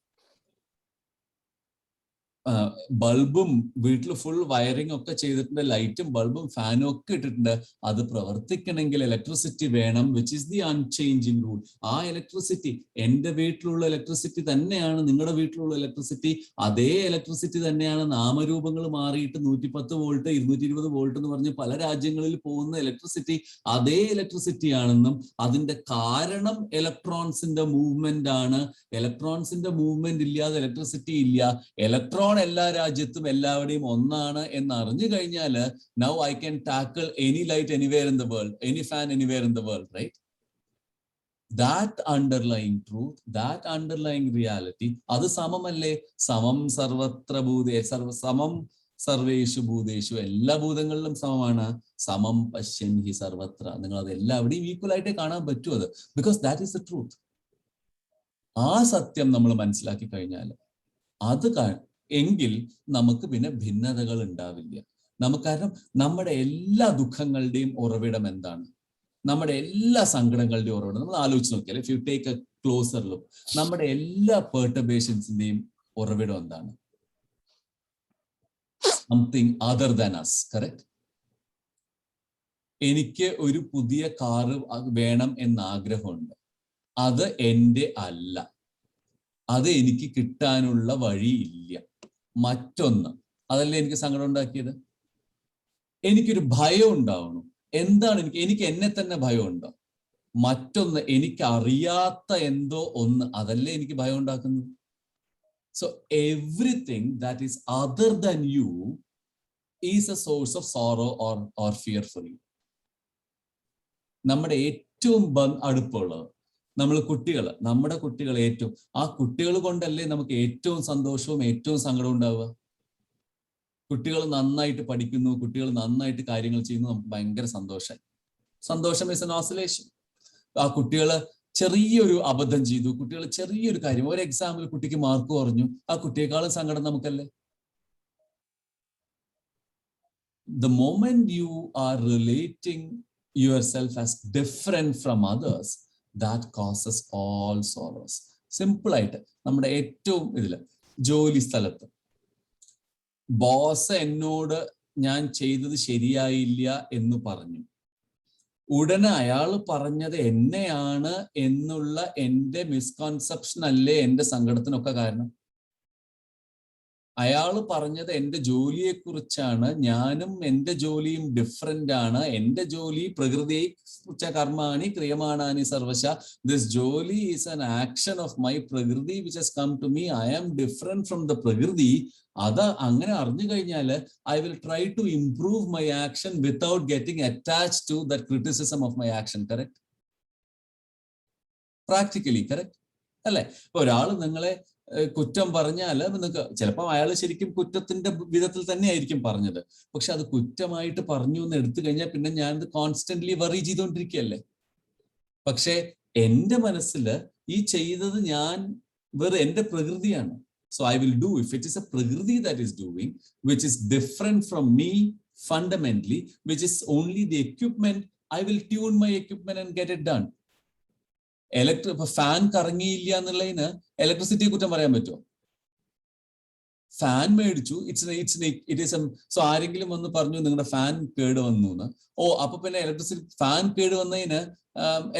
ബൾബും വീട്ടിൽ ഫുൾ വയറിംഗ് ഒക്കെ ചെയ്തിട്ടുണ്ട്, ലൈറ്റും ബൾബും ഫാനും ഒക്കെ ഇട്ടിട്ടുണ്ട്. അത് പ്രവർത്തിക്കണമെങ്കിൽ ഇലക്ട്രിസിറ്റി വേണം, which is the unchanging rule. ആ ഇലക്ട്രിസിറ്റി എൻ്റെ വീട്ടിലുള്ള ഇലക്ട്രിസിറ്റി തന്നെയാണ് നിങ്ങളുടെ വീട്ടിലുള്ള ഇലക്ട്രിസിറ്റി. അതേ ഇലക്ട്രിസിറ്റി തന്നെയാണ് നാമരൂപങ്ങൾ മാറിയിട്ട് 110 വോൾട്ട് 220 വോൾട്ട് എന്ന് പറഞ്ഞ് പല രാജ്യങ്ങളിൽ പോകുന്ന ഇലക്ട്രിസിറ്റി അതേ ഇലക്ട്രിസിറ്റി ആണെന്നും അതിന്റെ കാരണം ഇലക്ട്രോൺസിന്റെ മൂവ്മെന്റ് ആണ്. ഇലക്ട്രോൺസിന്റെ മൂവ്മെന്റ് ഇല്ലാതെ ഇലക്ട്രിസിറ്റി ഇല്ല. ഇലക്ട്രോൺ എല്ലാ രാജ്യത്തും എല്ലാവരുടെയും ഒന്നാണ് എന്ന് അറിഞ്ഞു കഴിഞ്ഞാൽ now I can tackle any light anywhere in the world, any fan anywhere in the world, right? That underlying truth, that underlying reality, അത് സമമല്ലേ? സമം സർവത്ര ഭൂതേ സമം സർവേഷു ഭൂതേഷു, എല്ലാ ഭൂതങ്ങളിലും സമമാണ്. സമം പശ്യൻ ഹി സർവത്ര. നിങ്ങൾ അത് എല്ലാവരുടെയും ഈക്വൽ ആയിട്ട് കാണാൻ പറ്റും. അത് because that is the truth. ആ സത്യം നമ്മൾ മനസ്സിലാക്കി കഴിഞ്ഞാൽ അത് എങ്കിൽ നമുക്ക് പിന്നെ ഭിന്നതകൾ ഉണ്ടാവില്ല. കാരണം നമ്മുടെ എല്ലാ ദുഃഖങ്ങളുടെയും ഉറവിടം എന്താണ്? നമ്മുടെ എല്ലാ സങ്കടങ്ങളുടെയും ഉറവിടം നമ്മൾ ആലോചിച്ച് നോക്കിയാൽ, if you take a closer look, നമ്മുടെ എല്ലാ പെർട്ടർബേഷൻസിന്റെയും ഉറവിടം എന്താണ്? Something other than us, correct? എനിക്ക് ഒരു പുതിയ കാറ് വേണം എന്ന ആഗ്രഹമുണ്ട്. അത് എൻ്റെ അല്ല, അത് എനിക്ക് കിട്ടാനുള്ള വഴിയില്ല. മറ്റൊന്ന്, അതല്ലേ എനിക്ക് സങ്കടം ഉണ്ടാക്കിയത്. എനിക്കൊരു ഭയം ഉണ്ടാവണം. എന്താണ് എനിക്ക് എന്നെ തന്നെ ഭയമുണ്ടോ? മറ്റൊന്ന്, എനിക്ക് അറിയാത്ത എന്തോ ഒന്ന്, അതല്ലേ എനിക്ക് ഭയം ഉണ്ടാക്കുന്നത്. So everything that is other than you is a source of sorrow or fear for you. നമ്മുടെ ഏറ്റവും അടുപ്പമുള്ളത് നമ്മുടെ കുട്ടികൾ ഏറ്റവും, ആ കുട്ടികൾ കൊണ്ടല്ലേ നമുക്ക് ഏറ്റവും സന്തോഷവും ഏറ്റവും സങ്കടവും ഉണ്ടാവുക. കുട്ടികൾ നന്നായിട്ട് പഠിക്കുന്നു, കുട്ടികൾ നന്നായിട്ട് കാര്യങ്ങൾ ചെയ്യുന്നു, നമുക്ക് ഭയങ്കര സന്തോഷം ഇസ് എൻ ഓസിലേഷൻ. ആ കുട്ടികൾ ചെറിയൊരു അബദ്ധം ചെയ്തു, കുട്ടികൾ ചെറിയൊരു കാര്യം, ഒരു എക്സാമിൽ കുട്ടിക്ക് മാർക്ക് കുറഞ്ഞു, ആ കുട്ടിയെക്കാളും സങ്കടം നമുക്കല്ലേ. The moment you are relating yourself as different from others, that causes all sorrows. Simple ആയിട്ട് നമ്മുടെ ഏറ്റവും ഇതില് ജോലി സ്ഥലത്ത് ബോസ് എന്നോട് ഞാൻ ചെയ്തത് ശരിയായില്ല എന്ന് പറഞ്ഞു. ഉടനെ അയാൾ പറഞ്ഞത് എന്നെയാണ് എന്നുള്ള എൻ്റെ മിസ്കൺസെപ്ഷൻ അല്ലേ എൻ്റെ സങ്കടത്തിനൊക്കെ കാരണം? അയാൾ പറഞ്ഞത് എൻ്റെ ജോലിയെ കുറിച്ചാണ്. ഞാനും എൻ്റെ ജോലിയും ഡിഫറെന്റ് ആണ്. എൻ്റെ ജോലി പ്രകൃതി കർമാണി ക്രിയമാണാനി സർവശ. ദിസ് ജോലി is an action of my പ്രകൃതി which has come to me. I am different from the പ്രകൃതി. അത് അങ്ങനെ അറിഞ്ഞു കഴിഞ്ഞാൽ I will try to improve my action without getting attached to that criticism of my action. Correct? Practically correct അല്ലെ? ഒരാൾ നിങ്ങളെ കുറ്റം പറഞ്ഞാൽ നിങ്ങൾക്ക് ചിലപ്പോൾ അയാൾ ശരിക്കും കുറ്റത്തിന്റെ വിധത്തിൽ തന്നെ ആയിരിക്കും പറഞ്ഞത്. പക്ഷെ അത് കുറ്റമായിട്ട് പറഞ്ഞു എന്ന് എടുത്തു കഴിഞ്ഞാൽ പിന്നെ ഞാനത് കോൺസ്റ്റന്റ്ലി വറി ചെയ്തുകൊണ്ടിരിക്കുകയല്ലേ. പക്ഷെ എൻ്റെ മനസ്സിൽ ഈ ചെയ്തത് ഞാൻ വെറുതെ എൻ്റെ പ്രകൃതിയാണ്. So I will do if it is a പ്രകൃതി that is doing which is different from me fundamentally, which is only the equipment, I will tune my equipment and get it done. Fan ഫാൻ കറങ്ങിയില്ല എന്നുള്ളതിന് ഇലക്ട്രിസിറ്റിയെ കുറ്റം പറയാൻ പറ്റുമോ? Fan മേടിച്ചു, it is so ആരെങ്കിലും വന്ന് പറഞ്ഞു നിങ്ങളുടെ ഫാൻ കേട് വന്നു എന്ന്. ഓ, അപ്പൊ പിന്നെ ഫാൻ കേട് വന്നതിന്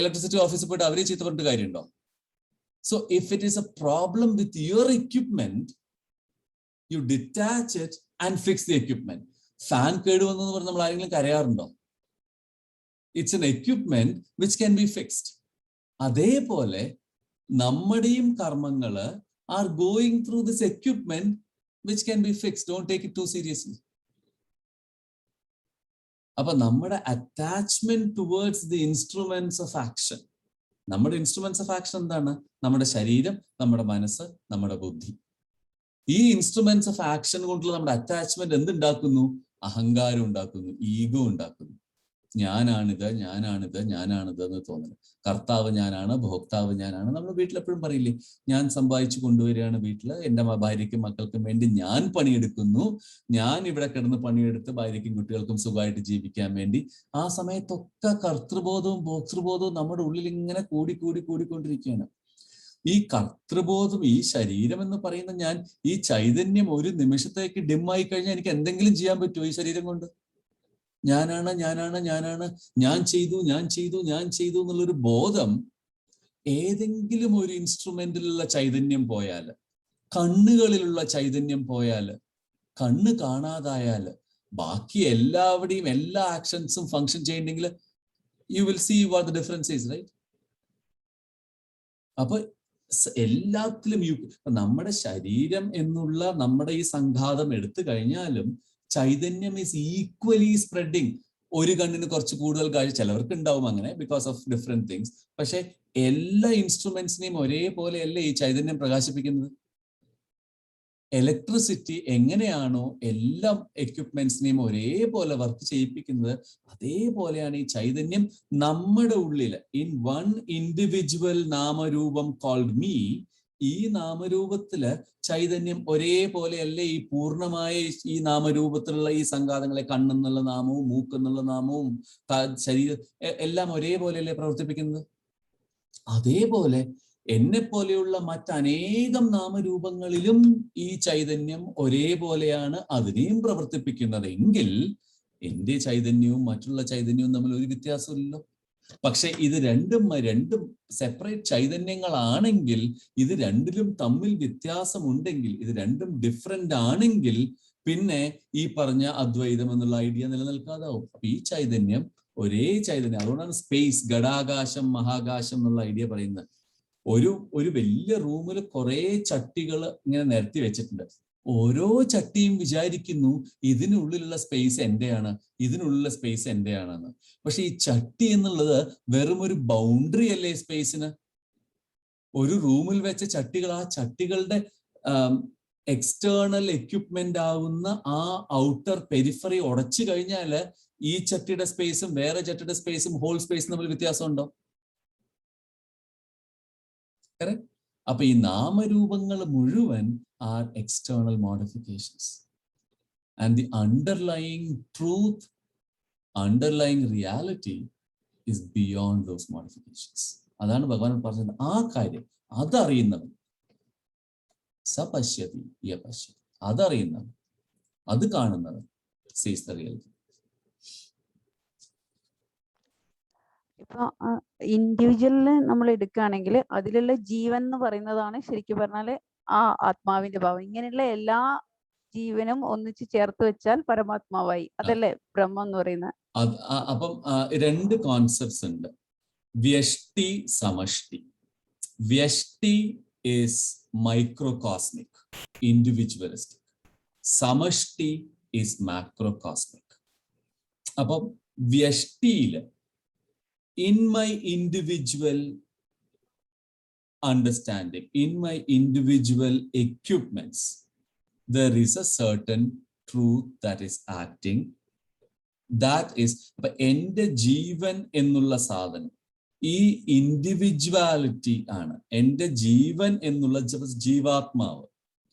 ഇലക്ട്രിസിറ്റി ഓഫീസിൽ പോയിട്ട് അവരെ ചീത്ത പറഞ്ഞിട്ട് കാര്യമുണ്ടോ? So if it is a problem with your equipment, you detach it and fix the equipment. Fan കേട് വന്നു എന്ന് പറഞ്ഞ് നമ്മൾ ആരെങ്കിലും കരയാറുണ്ടോ? It's an equipment which can be fixed. അതേപോലെ നമ്മുടെയും കർമ്മങ്ങള് are going through this equipment which can be fixed. Don't take it too seriously. അപ്പൊ നമ്മുടെ attachment towards the instruments of action, നമ്മുടെ ഇൻസ്ട്രുമെന്റ്സ് ഓഫ് ആക്ഷൻ എന്താണ്? നമ്മുടെ ശരീരം, നമ്മുടെ മനസ്സ്, നമ്മുടെ ബുദ്ധി. ഈ ഇൻസ്ട്രുമെന്റ്സ് ഓഫ് ആക്ഷൻ കൊണ്ടുള്ള നമ്മുടെ അറ്റാച്ച്മെന്റ് എന്തുണ്ടാക്കുന്നു? അഹങ്കാരം ഉണ്ടാക്കുന്നു, ഈഗോ ഉണ്ടാക്കുന്നു. ഞാനാണിത് എന്ന് തോന്നുന്നത്. കർത്താവ് ഞാനാണ്, ഭോക്താവ് ഞാനാണ്. നമ്മൾ വീട്ടിലെപ്പോഴും പറയില്ലേ, ഞാൻ സമ്പാദിച്ചു കൊണ്ടുവരികയാണ് വീട്ടിൽ, എൻ്റെ ഭാര്യയ്ക്കും മക്കൾക്കും വേണ്ടി ഞാൻ പണിയെടുക്കുന്നു, ഞാൻ ഇവിടെ കിടന്ന് പണിയെടുത്ത് ഭാര്യയ്ക്കും കുട്ടികൾക്കും സുഖമായിട്ട് ജീവിക്കാൻ വേണ്ടി. ആ സമയത്തൊക്കെ കർത്തൃബോധവും ഭോക്തൃബോധവും നമ്മുടെ ഉള്ളിൽ ഇങ്ങനെ കൂടിക്കൊണ്ടിരിക്കുകയാണ്. ഈ കർത്തൃബോധം, ഈ ശരീരം എന്ന് പറയുന്ന ഞാൻ, ഈ ചൈതന്യം ഒരു നിമിഷത്തേക്ക് ഡിമ്മായി കഴിഞ്ഞാൽ എനിക്ക് എന്തെങ്കിലും ചെയ്യാൻ പറ്റുമോ ഈ ശരീരം കൊണ്ട്? ഞാനാണ്, ഞാൻ ചെയ്തു എന്നുള്ളൊരു ബോധം ഏതെങ്കിലും ഒരു ഇൻസ്ട്രുമെന്റിലുള്ള ചൈതന്യം പോയാൽ, കണ്ണുകളിലുള്ള ചൈതന്യം പോയാൽ, കണ്ണ് കാണാതായാൽ, ബാക്കി എല്ലാവരുടെയും എല്ലാ ആക്ഷൻസും ഫങ്ഷൻ ചെയ്യണമെങ്കിൽ you will see what the difference is, right? അപ്പൊ എല്ലാത്തിലും നമ്മുടെ ശരീരം എന്നുള്ള നമ്മുടെ ഈ സംഘാതം എടുത്തു കഴിഞ്ഞാലും ചൈതന്യം ഈസ് ഈക്വലി സ്പ്രെഡിങ്. ഒരു കണ്ണിന് കുറച്ച് കൂടുതൽ കാഴ്ച ചിലവർക്ക് ഉണ്ടാവും അങ്ങനെ, ബിക്കോസ് ഓഫ് ഡിഫറെന്റ് തിങ്സ്. പക്ഷെ എല്ലാ ഇൻസ്ട്രുമെന്റ്സിനെയും ഒരേപോലെയല്ലേ ഈ ചൈതന്യം പ്രകാശിപ്പിക്കുന്നത്? ഇലക്ട്രിസിറ്റി എങ്ങനെയാണോ എല്ലാ എക്യുപ്മെന്റ്സിനെയും ഒരേപോലെ വർക്ക് ചെയ്യിപ്പിക്കുന്നത്, അതേപോലെയാണ് ഈ ചൈതന്യം നമ്മുടെ ഉള്ളിൽ. ഇൻ വൺ ഇൻഡിവിജ്വൽ നാമരൂപം കോൾഡ് മീ, ഈ നാമരൂപത്തില് ചൈതന്യം ഒരേപോലെയല്ലേ ഈ പൂർണ്ണമായ ഈ നാമരൂപത്തിലുള്ള ഈ സംഘാതങ്ങളെ, കണ്ണെന്നുള്ള നാമവും മൂക്കെന്നുള്ള നാമവും ശരീരം എല്ലാം ഒരേപോലെയല്ലേ പ്രവർത്തിപ്പിക്കുന്നത്? അതേപോലെ എന്നെ പോലെയുള്ള മറ്റനേകം നാമരൂപങ്ങളിലും ഈ ചൈതന്യം ഒരേപോലെയാണ് അതിനെയും പ്രവർത്തിപ്പിക്കുന്നത്. എങ്കിൽ എന്റെ ചൈതന്യവും മറ്റുള്ള ചൈതന്യവും തമ്മിൽ ഒരു വ്യത്യാസമില്ലല്ലോ. പക്ഷെ ഇത് രണ്ടും സെപ്പറേറ്റ് ചൈതന്യങ്ങളാണെങ്കിൽ, ഇത് രണ്ടിലും തമ്മിൽ വ്യത്യാസമുണ്ടെങ്കിൽ, ഇത് രണ്ടും ഡിഫറെന്റ് ആണെങ്കിൽ പിന്നെ ഈ പറഞ്ഞ അദ്വൈതം എന്നുള്ള ഐഡിയ നിലനിൽക്കാതാവും. അപ്പൊ ഈ ചൈതന്യം ഒരേ ചൈതന്യം. അതുകൊണ്ടാണ് സ്പേസ്, ഘടാകാശം, മഹാകാശം എന്നുള്ള ഐഡിയ പറയുന്നത്. ഒരു വലിയ റൂമിൽ കുറെ ചട്ടികൾ ഇങ്ങനെ നിരത്തി വെച്ചിട്ടുണ്ട്. ഓരോ ചട്ടിയും വിചാരിക്കുന്നു ഇതിനുള്ളിലുള്ള സ്പേസ് എന്റെയാണ്, ഇതിനുള്ളിലുള്ള സ്പേസ് എന്റെയാണെന്ന്. പക്ഷെ ഈ ചട്ടി എന്നുള്ളത് വെറും ഒരു ബൗണ്ടറി അല്ലേ സ്പേസിന്? ഒരു റൂമിൽ വെച്ച ചട്ടികൾ, ആ ചട്ടികളുടെ എക്സ്റ്റേണൽ എക്യുപ്മെന്റ് ആവുന്ന ആ ഔട്ടർ പെരിഫറി ഉടച്ചു കഴിഞ്ഞാൽ ഈ ചട്ടിയുടെ സ്പേസും വേറെ ചട്ടിയുടെ സ്പേസും ഹോൾ സ്പേസും തമ്മിൽ വ്യത്യാസമുണ്ടോ? കറക്റ്റ്. അപ്പൊ ഈ നാമരൂപങ്ങൾ മുഴുവൻ are external modifications. And the underlying truth, underlying reality is beyond those modifications. അതാണ് ഭഗവാൻ പറഞ്ഞത്. ആ കാര്യം അതറിയുന്നവൻ, സപശ്യതി യപശ്യതി, അതറിയുന്നവൻ, അത് കാണുന്നവൻ സീസ് ദ റിയാലിറ്റി. ഇപ്പൊ ഇൻഡിവിജ്വലിന് നമ്മൾ എടുക്കുകയാണെങ്കിൽ അതിലുള്ള ജീവൻ എന്ന് പറയുന്നതാണ് ശരിക്കും പറഞ്ഞാല് ആ ആത്മാവിന്റെ ഭാവം. ഇങ്ങനെയുള്ള എല്ലാ ജീവനും ഒന്നിച്ച് ചേർത്ത് വെച്ചാൽ പരമാത്മാവായി. അതല്ലേ ബ്രഹ്മം എന്ന് പറയുന്നത്? അപ്പം രണ്ട് കോൺസെപ്റ്റ്സ് ഉണ്ട്. വ്യഷ്ടി, സമഷ്ടി. വ്യഷ്ടി is microcosmic, individualistic. സമഷ്ടി is macrocosmic. അപ്പം വ്യഷ്ടിയില് in my individual understanding, in my individual equipments, there is a certain truth that is acting. That is, അപ്പൊ എൻ്റെ ജീവൻ എന്നുള്ള സാധനം ഈ ഇൻഡിവിജ്വാലിറ്റി ആണ്. എൻ്റെ ജീവൻ എന്നുള്ള ജീവാത്മാവ്,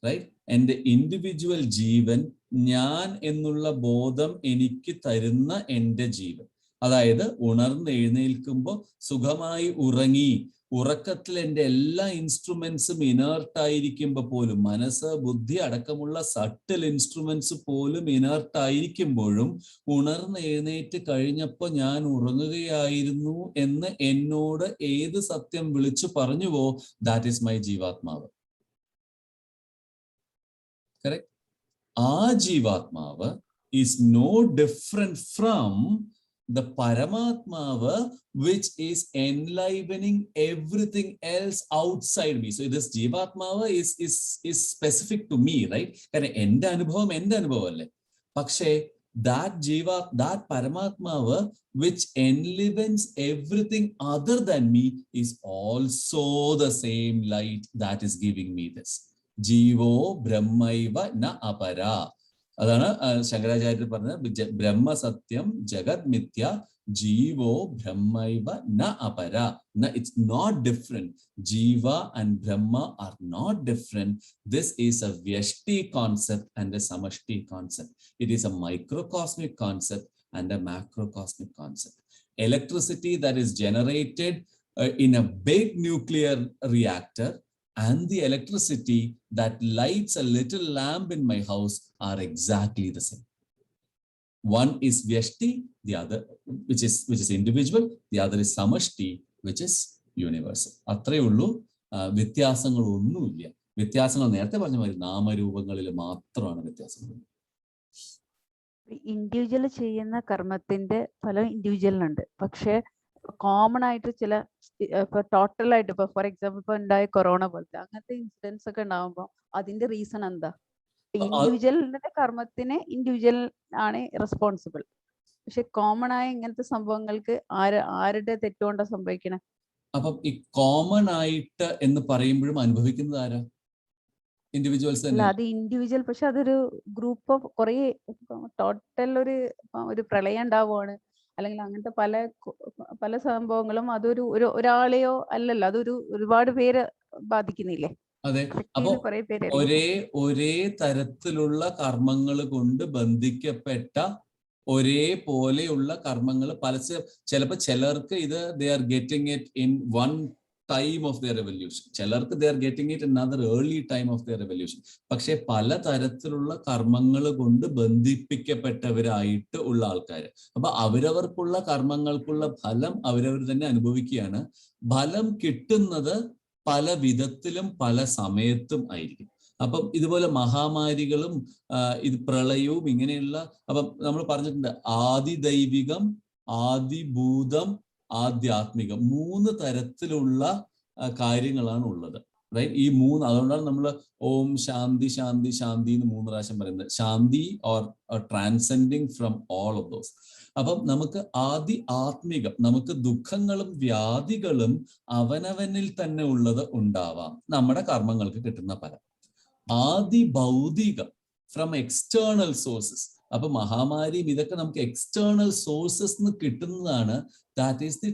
റൈറ്റ്? എൻ്റെ ഇൻഡിവിജ്വൽ ജീവൻ, ഞാൻ എന്നുള്ള ബോധം എനിക്ക് തരുന്ന എൻ്റെ ജീവൻ. അതായത് ഉണർന്ന് എഴുന്നേൽക്കുമ്പോൾ സുഖമായി ഉറങ്ങി, ഉറക്കത്തിൽ എൻ്റെ എല്ലാ ഇൻസ്ട്രുമെന്റ്സും ഇനേർട്ടായിരിക്കുമ്പോൾ പോലും, മനസ്സ് ബുദ്ധി അടക്കമുള്ള സട്ടിൽ ഇൻസ്ട്രുമെന്റ്സ് പോലും ഇനേർട്ടായിരിക്കുമ്പോഴും ഉണർന്ന് എഴുന്നേറ്റ് കഴിഞ്ഞപ്പോൾ ഞാൻ ഉറങ്ങുകയായിരുന്നു എന്ന് എന്നോട് ഏത് സത്യം വിളിച്ചു പറഞ്ഞുവോ, ദാറ്റ് ഈസ് മൈ ജീവാത്മാവ്. കറക്റ്റ്? ആ ജീവാത്മാവ് is no different from the Paramatmava, which is enlivening everything else outside me. So this Jivatmava is specific to me, right? കാരണം എൻ്റെ അനുഭവം അല്ലേ. പക്ഷേ that Paramatmava which enlivens everything other than me is also the same light that is giving me this. Jivo Brahmaiva na apara. അതാണ് ശങ്കരാചാര്യർ പറഞ്ഞത് ബ്രഹ്മസത്യം ജഗത് മിഥ്യ ജീവോ ബ്രഹ്മൈവ ന അപര. It's not different. Jiva and Brahma are not different. This is a Vyashti concept and a Samashti concept. It is a microcosmic concept and a macrocosmic concept. Electricity that is generated in a big nuclear reactor and the electricity that lights a little lamp in my house are exactly the same. One is Vyashti, the other which is individual, the other is Samashti, which is universal. അത്രേ ഉള്ളൂ, വ്യത്യാസങ്ങളൊന്നുമില്ല. വ്യത്യാസങ്ങൾ നേരത്തെ പറഞ്ഞ മാതിരി നാമരൂപങ്ങളിൽ മാത്രമാണ് വ്യത്യാസങ്ങൾ. Individual ചെയ്യുന്ന കർമ്മത്തിന്റെ ഫലം ഇൻഡിവിജ്വലിനുണ്ട്. പക്ഷെ കോമൺ ആയിട്ട് ചില ഇപ്പൊ ടോട്ടലായിട്ട് ഇപ്പൊ ഫോർ എക്സാമ്പിൾ ഇപ്പൊ ഉണ്ടായ കൊറോണ പോലത്തെ അങ്ങനത്തെ ഇൻസിഡൻസ് ഒക്കെ ഉണ്ടാവുമ്പോൾ അതിന്റെ റീസൺ എന്താ? ഇൻഡിവിജ്വലിന്റെ കർമ്മത്തിന് ഇൻഡിവിജ്വൽ ആണ് റെസ്പോൺസിബിൾ. പക്ഷെ കോമൺ ആയ ഇങ്ങനത്തെ സംഭവങ്ങൾക്ക് ആരുടെ തെറ്റുകൊണ്ടാ സംഭവിക്കണേ? അപ്പം ഈ കോമൺ ആയിട്ട് എന്ന് പറയുമ്പോഴും അനുഭവിക്കുന്നത് ആരാ? ഇൻഡിവിജ്വൽസ് അല്ല, അത് ഇൻഡിവിജ്വൽ. പക്ഷെ അതൊരു ഗ്രൂപ്പ് ഓഫ് കുറെ ടോട്ടൽ ഒരു പ്രളയം ഉണ്ടാവുകയാണ്, അല്ലെങ്കിൽ അങ്ങനത്തെ പല സംഭവങ്ങളും അതൊരു ഒരാളെയോ അല്ലല്ലോ, അതൊരു ഒരുപാട് പേര് ബാധിക്കുന്നില്ലേ? അതെ. അപ്പൊ ഒരേ തരത്തിലുള്ള കർമ്മങ്ങൾ കൊണ്ട് ബന്ധിക്കപ്പെട്ട ഒരേപോലെയുള്ള കർമ്മങ്ങൾ ചിലപ്പോൾ ചിലർക്ക് ഇത് they are getting it in one time of their revolution, ചിലർക്ക് they are getting it in another early time of their revolution. പക്ഷെ പല തരത്തിലുള്ള കർമ്മങ്ങൾ കൊണ്ട് ബന്ധിപ്പിക്കപ്പെട്ടവരായിട്ട് ഉള്ള ആൾക്കാർ, അപ്പൊ അവരവർക്കുള്ള കർമ്മങ്ങൾക്കുള്ള ഫലം അവരവർ തന്നെ അനുഭവിക്കുകയാണ്. ഫലം കിട്ടുന്നത് പല വിധത്തിലും പല സമയത്തും ആയിരിക്കും. അപ്പം ഇതുപോലെ മഹാമാരികളും ഇത് പ്രളയവും ഇങ്ങനെയുള്ള, അപ്പം നമ്മൾ പറഞ്ഞിട്ടുണ്ട് ആദിദൈവികം, ആദിഭൂതം, ആധ്യാത്മികം, 3 തരത്തിലുള്ള കാര്യങ്ങളാണ് ഉള്ളത്. റൈറ്റ്? ഈ 3, അതുകൊണ്ടാണ് നമ്മൾ ഓം ശാന്തി ശാന്തി ശാന്തി എന്ന് 3 പ്രാവശ്യം പറയുന്നത്. ശാന്തി or transcending from all of those. അപ്പം നമുക്ക് ആത്മികം, നമുക്ക് ദുഃഖങ്ങളും വ്യാധികളും അവനവനിൽ തന്നെ ഉള്ളത് ഉണ്ടാവാം, നമ്മുടെ കർമ്മങ്ങൾക്ക് കിട്ടുന്ന ഫലം. ഭൗതികം ഫ്രം എക്സ്റ്റേണൽ സോഴ്സസ്. അപ്പൊ മഹാമാരിയും ഇതൊക്കെ നമുക്ക് എക്സ്റ്റേണൽ സോഴ്സസ് നിന്ന് കിട്ടുന്നതാണ്. That is the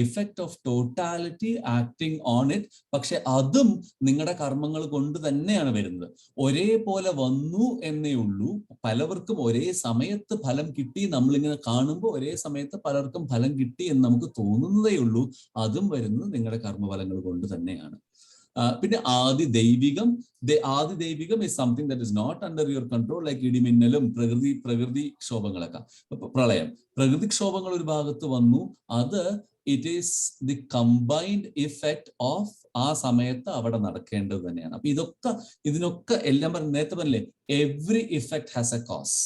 effect of totality acting on it. പക്ഷെ അതും നിങ്ങളുടെ കർമ്മങ്ങൾ കൊണ്ട് തന്നെയാണ് വരുന്നത്. ഒരേപോലെ വന്നു എന്നേ ഉള്ളൂ. പലവർക്കും ഒരേ സമയത്ത് ഫലം കിട്ടി, നമ്മളിങ്ങനെ കാണുമ്പോൾ ഒരേ സമയത്ത് പലർക്കും ഫലം കിട്ടി എന്ന് നമുക്ക് തോന്നുന്നതേ ഉള്ളൂ. അതും വരുന്നത് നിങ്ങളുടെ കർമ്മഫലങ്ങൾ കൊണ്ട് തന്നെയാണ്. പിന്നെ ആദിദൈവികം is something that is not under your control, like ഇടിമിന്നലും പ്രകൃതിക്ഷോഭങ്ങളൊക്കെ. പ്രളയം, പ്രകൃതിക്ഷോഭങ്ങൾ ഒരു ഭാഗത്ത് വന്നു, അത് it is the combined effect of ആ സമയത്ത് അവിടെ നടക്കേണ്ടത് തന്നെയാണ്. അപ്പൊ ഇതിനൊക്കെ എല്ലാം നേരത്തെ പറഞ്ഞില്ലേ, every effect has a cause.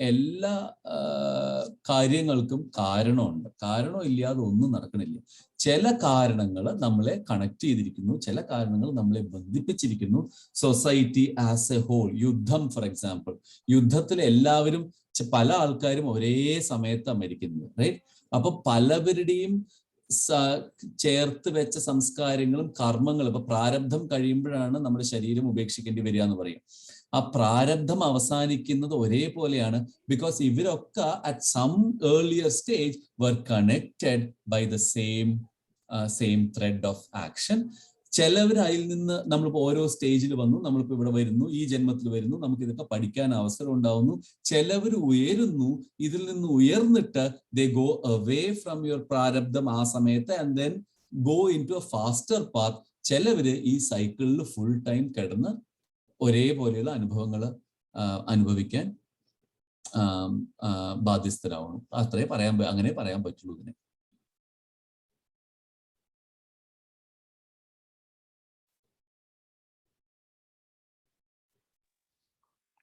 എല്ലാ കാര്യങ്ങൾക്കും കാരണമുണ്ട്. കാരണം ഇല്ലാതെ ഒന്നും നടക്കണില്ല. ചില കാരണങ്ങൾ നമ്മളെ കണക്ട് ചെയ്തിരിക്കുന്നു, ചില കാരണങ്ങൾ നമ്മളെ ബന്ധിപ്പിച്ചിരിക്കുന്നു. സൊസൈറ്റി ആസ് എ ഹോൾ, യുദ്ധം ഫോർ എക്സാമ്പിൾ, യുദ്ധത്തിൽ എല്ലാവരും പല ആൾക്കാരും ഒരേ സമയത്താണ് മരിക്കുന്നത്. റൈറ്റ്? അപ്പൊ പലവരുടെയും ചേർത്ത് വെച്ച സംസ്കാരങ്ങളും കർമ്മങ്ങളും, ഇപ്പൊ പ്രാരബ്ധം കഴിയുമ്പോഴാണ് നമ്മുടെ ശരീരം ഉപേക്ഷിക്കേണ്ടി വരിക എന്ന് പറയും. ആ പ്രാരബ്ധം അവസാനിക്കുന്നത് ഒരേപോലെയാണ്. ബിക്കോസ് ഇവരൊക്കെ at some earlier stage were connected by the same thread of action. ചിലവർ അതിൽ നിന്ന് നമ്മളിപ്പോ ഓരോ സ്റ്റേജിൽ വന്നു, നമ്മളിപ്പോ ഇവിടെ വരുന്നു, ഈ ജന്മത്തിൽ വരുന്നു, നമുക്ക് ഇതൊക്കെ പഠിക്കാൻ അവസരം ഉണ്ടാവുന്നു. ചിലവർ ഉയരുന്നു, ഇതിൽ നിന്ന് ഉയർന്നിട്ട് they go away from your പ്രാരബ്ധം ആ സമയത്ത് and then go into a faster path. ചിലവര് ഈ സൈക്കിളിൽ ഫുൾ ടൈം കിടന്ന് ഒരേപോലെയുള്ള അനുഭവങ്ങൾ അനുഭവിക്കാൻ ബാധ്യസ്ഥരാവണം. അങ്ങനെ പറയാൻ പറ്റുള്ളൂ ഇതിനെ.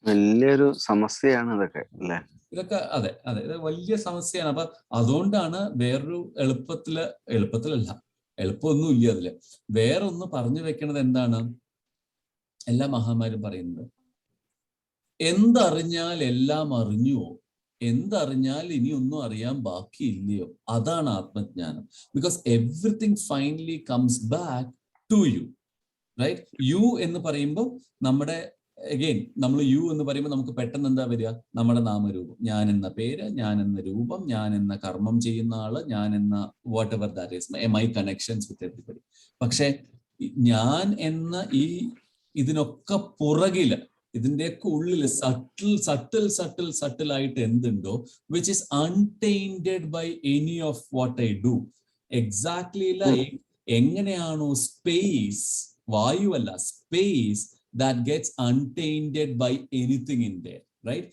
വലിയൊരു സമസ്യയാണ് ഇതൊക്കെ അല്ലേ? ഇതൊക്കെ അതെ ഇത് വലിയ സമസ്യയാണ്. അപ്പൊ അതുകൊണ്ടാണ് വേറൊരു എളുപ്പത്തിലല്ല, എളുപ്പമൊന്നും ഇല്ല അതില്. വേറൊന്ന് പറഞ്ഞു വെക്കണത് എന്താണ്, എല്ലാ മഹാന്മാരും പറയുന്നത്, എന്തറിഞ്ഞാൽ എല്ലാം അറിഞ്ഞുവോ, എന്തറിഞ്ഞാൽ ഇനി ഒന്നും അറിയാൻ ബാക്കിയില്ലയോ, അതാണ് ആത്മജ്ഞാനം. Because everything finally comes back to you. Right? You എന്ന് പറയുമ്പോൾ നമ്മുടെ അഗെയിൻ നമ്മൾ യു എന്ന് പറയുമ്പോൾ നമുക്ക് പെട്ടെന്ന് എന്താ വരിക? നമ്മുടെ നാമരൂപം, ഞാൻ എന്ന പേര്, ഞാൻ എന്ന രൂപം, ഞാൻ എന്ന കർമ്മം ചെയ്യുന്ന ആള്, ഞാൻ എന്ന whatever that is my connections with everybody. പക്ഷെ ഞാൻ എന്ന ഇതിനൊക്കെ പുറകില്, ഇതിന്റെയൊക്കെ ഉള്ളിൽ സട്ടിൽ ആയിട്ട് എന്തുണ്ടോ, which is untainted by any of what I do. Exactly like എങ്ങനെയാണോ സ്പേസ്, വായുവല്ല space, that gets untainted by anything in there, right?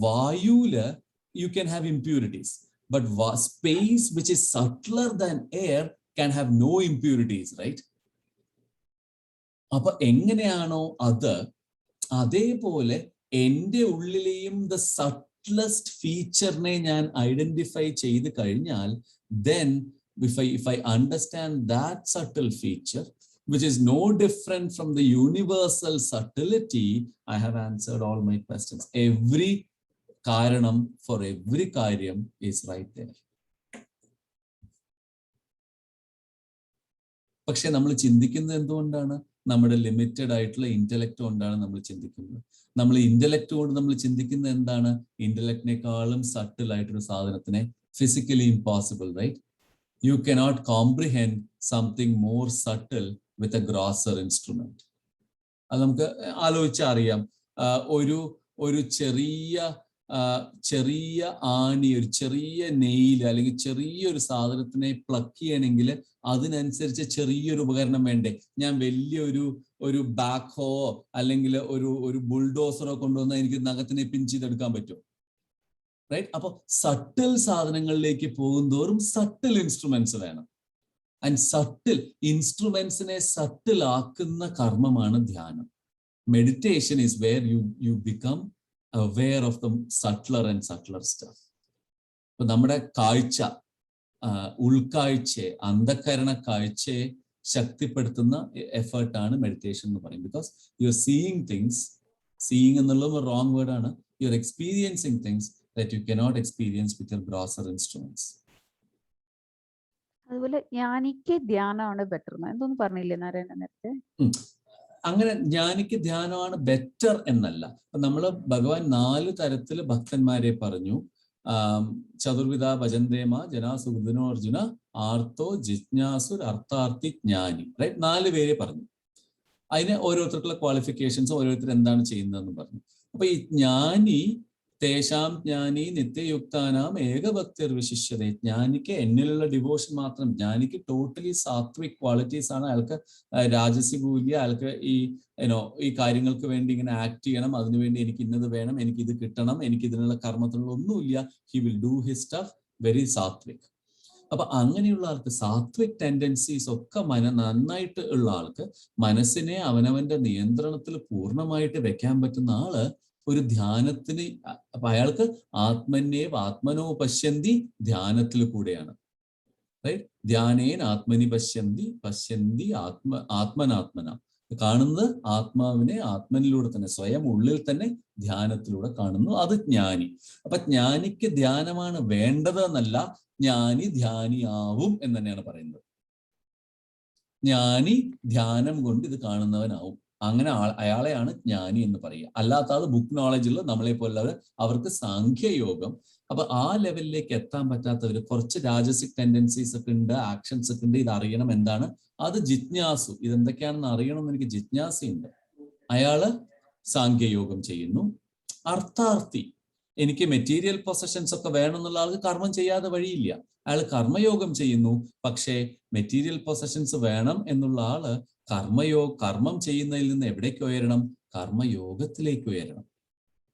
Vayula, you can have impurities, but space which is subtler than air can have no impurities, right? അപ്പൊ എങ്ങനെയാണോ അത്, അതേപോലെ എൻ്റെ ഉള്ളിലെയും the subtlest feature-നെ ഞാൻ identify ചെയ്ത് കഴിഞ്ഞാൽ, then if I understand that subtle feature, which is no different from the universal subtlety, I have answered all my questions. Every karanam for every karyam is right there. പക്ഷെ നമ്മൾ ചിന്തിക്കുന്നത് എന്തുകൊണ്ടാണ്? നമ്മുടെ limited ആയിട്ടുള്ള intellect കൊണ്ടാണ് നമ്മൾ ചിന്തിക്കുന്നത്. നമ്മൾ ഇന്റലക്ട് കൊണ്ട് നമ്മൾ ചിന്തിക്കുന്നത് എന്താണ്? ഇന്റലക്റ്റിനേക്കാളും സട്ടിൽ ആയിട്ടൊരു സാധനത്തിനെ physically impossible, right? You cannot comprehend something more subtle with a grosser instrument. അത് നമുക്ക് ആലോചിച്ചറിയാം. ഒരു ചെറിയ ആണി, ഒരു ചെറിയ നെയിൽ അല്ലെങ്കിൽ ചെറിയൊരു സാധനത്തിനെ പ്ലക്ക് ചെയ്യണമെങ്കിൽ അതിനനുസരിച്ച് ചെറിയൊരു ഉപകരണം വേണ്ടേ? ഞാൻ വലിയൊരു ബാക്ക് ഹോ അല്ലെങ്കിൽ ഒരു ബുൾഡോസറോ കൊണ്ടുവന്നാൽ എനിക്ക് നഖത്തിനെ പിൻ ചെയ്തെടുക്കാൻ പറ്റും, റൈറ്റ്? അപ്പൊ സട്ടിൽ സാധനങ്ങളിലേക്ക് പോകുന്തോറും സട്ടിൽ ഇൻസ്ട്രുമെന്റ്സ് വേണം. ആൻഡ് സട്ടിൽ ഇൻസ്ട്രുമെന്റ്സിനെ സട്ടിൽ ആക്കുന്ന കർമ്മമാണ് ധ്യാനം. Meditation is wear you become aware of the subtler and subtler stuff. ഇപ്പൊ നമ്മുടെ കാഴ്ച, ഉൾക്കാഴ്ചയെ, അന്ധകരണ കാഴ്ചയെ ശക്തിപ്പെടുത്തുന്ന എഫേർട്ടാണ് മെഡിറ്റേഷൻ എന്ന് പറയും. Because you are seeing things, seeing എന്നുള്ളത് റോങ് വേർഡ് ആണ്. You are experiencing things that you cannot experience with your grosser instruments. അതുപോലെ ജ്ഞാനിക്ക് ധ്യാനമാണ് better എന്തോന്ന് പറഞ്ഞില്ലേ നാരായണൻ നേരത്തെ? അങ്ങനെ ജ്ഞാനിക്ക് ധ്യാനമാണ് ബെറ്റർ എന്നല്ല. നമ്മള് ഭഗവാൻ 4 തരത്തില് ഭക്തന്മാരെ പറഞ്ഞു. ചതുർവിധ ഭജന്തേമ ജനാ സുഹൃദിനോ അർജുന ആർത്തോ ജിജ്ഞാസുർ അർത്ഥാർത്ഥി ജ്ഞാനി, റൈറ്റ്? 4 പേരെ പറഞ്ഞു. അതിന് ഓരോരുത്തർക്കുള്ള ക്വാളിഫിക്കേഷൻസ്, ഓരോരുത്തർ എന്താണ് ചെയ്യുന്നതെന്ന് പറഞ്ഞു. അപ്പൊ ഈ ജ്ഞാനി തേഷാം ജ്ഞാനി നിത്യയുക്താനാം ഏകഭക്തിർ വിശിഷ്യതേ. ജ്ഞാനിക്ക് എന്നിലുള്ള ഡിവോഷൻ മാത്രം, ജ്ഞാനിക്ക് ടോട്ടലി സാത്വിക് ക്വാളിറ്റീസ് ആണ്. അയാൾക്ക് രാജസികൂല്യ, അയാൾക്ക് ഈ കാര്യങ്ങൾക്ക് വേണ്ടി ഇങ്ങനെ ആക്ട് ചെയ്യണം, അതിനുവേണ്ടി എനിക്ക് ഇന്നത് വേണം, എനിക്ക് ഇത് കിട്ടണം, എനിക്ക് ഇതിനുള്ള കർമ്മത്തിനുള്ള ഒന്നുമില്ല. He will do his stuff very Satwik. അപ്പൊ അങ്ങനെയുള്ള ആൾക്ക്, സാത്വിക് ടെൻഡൻസീസ് ഒക്കെ നന്നായിട്ട് ഉള്ള ആൾക്ക്, മനസ്സിനെ അവനവന്റെ നിയന്ത്രണത്തിൽ പൂർണ്ണമായിട്ട് വെക്കാൻ പറ്റുന്ന ആള് ഒരു ധ്യാനത്തിന്, അപ്പൊ അയാൾക്ക് ആത്മനോ പശ്യന്തി ധ്യാനത്തിൽ കൂടെയാണ്, റൈറ്റ്? ധ്യാനേൻ ആത്മനി പശ്യന്തി ആത്മനാത്മന. കാണുന്നത് ആത്മാവിനെ ആത്മനിലൂടെ തന്നെ, സ്വയം ഉള്ളിൽ തന്നെ ധ്യാനത്തിലൂടെ കാണുന്നു. അത് ജ്ഞാനി. അപ്പൊ ജ്ഞാനിക്ക് ധ്യാനമാണ് വേണ്ടത് എന്നല്ല, ജ്ഞാനി ധ്യാനിയാവും എന്ന് തന്നെയാണ് പറയുന്നത്. ജ്ഞാനി ധ്യാനം കൊണ്ട് ഇത് കാണുന്നവനാവും. അങ്ങനെ അയാളെയാണ് ജ്ഞാനി എന്ന് പറയുക. അല്ലാത്ത അത് ബുക്ക് നോളജിൽ നമ്മളെ പോലുള്ളവർ, അവർക്ക് സാഖ്യയോഗം. അപ്പൊ ആ ലെവലിലേക്ക് എത്താൻ പറ്റാത്തവർ, കുറച്ച് രാജസിക് ടെൻഡൻസീസ് ഒക്കെ ഉണ്ട്, ആക്ഷൻസ് ഒക്കെ ഉണ്ട്, ഇത് അറിയണം എന്താണ്, അത് ജിജ്ഞാസു, ഇതെന്തൊക്കെയാണെന്ന് അറിയണം എന്ന് എനിക്ക് ജിജ്ഞാസയുണ്ട്, അയാള് സാഖ്യയോഗം ചെയ്യുന്നു. അർത്ഥാർത്ഥി, എനിക്ക് മെറ്റീരിയൽ പൊസഷൻസ് ഒക്കെ വേണമെന്നുള്ള ആൾക്ക് കർമ്മം ചെയ്യാതെ വഴിയില്ല, അയാൾ കർമ്മയോഗം ചെയ്യുന്നു. പക്ഷേ മെറ്റീരിയൽ പൊസഷൻസ് വേണം എന്നുള്ള ആള് കർമ്മം ചെയ്യുന്നതിൽ നിന്ന് എവിടേക്ക് ഉയരണം? കർമ്മയോഗത്തിലേക്ക് ഉയരണം.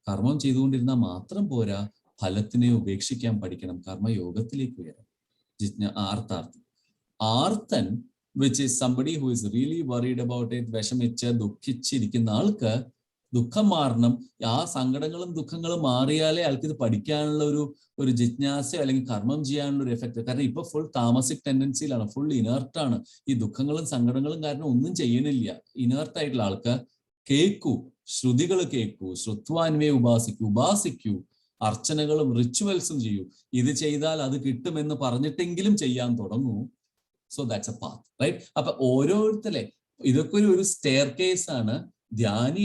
കർമ്മം ചെയ്തുകൊണ്ടിരുന്നാൽ മാത്രം പോരാ, ഫലത്തിനെ ഉപേക്ഷിക്കാൻ പഠിക്കണം, കർമ്മയോഗത്തിലേക്ക് ഉയരണം. അർത്ഥാർത്ഥി. ആർത്തൻ, which is somebody who is really worried about it, വിഷമിച്ച് ദുഃഖിച്ചിരിക്കുന്ന ആൾക്ക് ദുഃഖം മാറണം. ആ സങ്കടങ്ങളും ദുഃഖങ്ങളും മാറിയാലേ ആൾക്ക് ഇത് പഠിക്കാനുള്ള ഒരു ജിജ്ഞാസയോ അല്ലെങ്കിൽ കർമ്മം ചെയ്യാനുള്ള ഒരു എഫക്റ്റ്. കാരണം ഇപ്പൊ ഫുൾ താമസിക് ടെൻഡൻസിയിലാണ്, ഫുൾ ഇനേർട്ടാണ്. ഈ ദുഃഖങ്ങളും സങ്കടങ്ങളും കാരണം ഒന്നും ചെയ്യണില്ല. ഇനേർട്ടായിട്ടുള്ള ആൾക്ക് കേൾക്കൂ, ശ്രുതികൾ കേൾക്കൂ, ശ്രുത്വാൻവേ ഉപാസിക്കൂ, അർച്ചനകളും റിച്വൽസും ചെയ്യൂ. ഇത് ചെയ്താൽ അത് കിട്ടുമെന്ന് പറഞ്ഞിട്ടെങ്കിലും ചെയ്യാൻ തുടങ്ങൂ. So that's a path, right? അപ്പൊ ഓരോരുത്തരെ, ഇതൊക്കെ ഒരു സ്റ്റെയർ കേസ് ആണ്. ജ്ഞാനി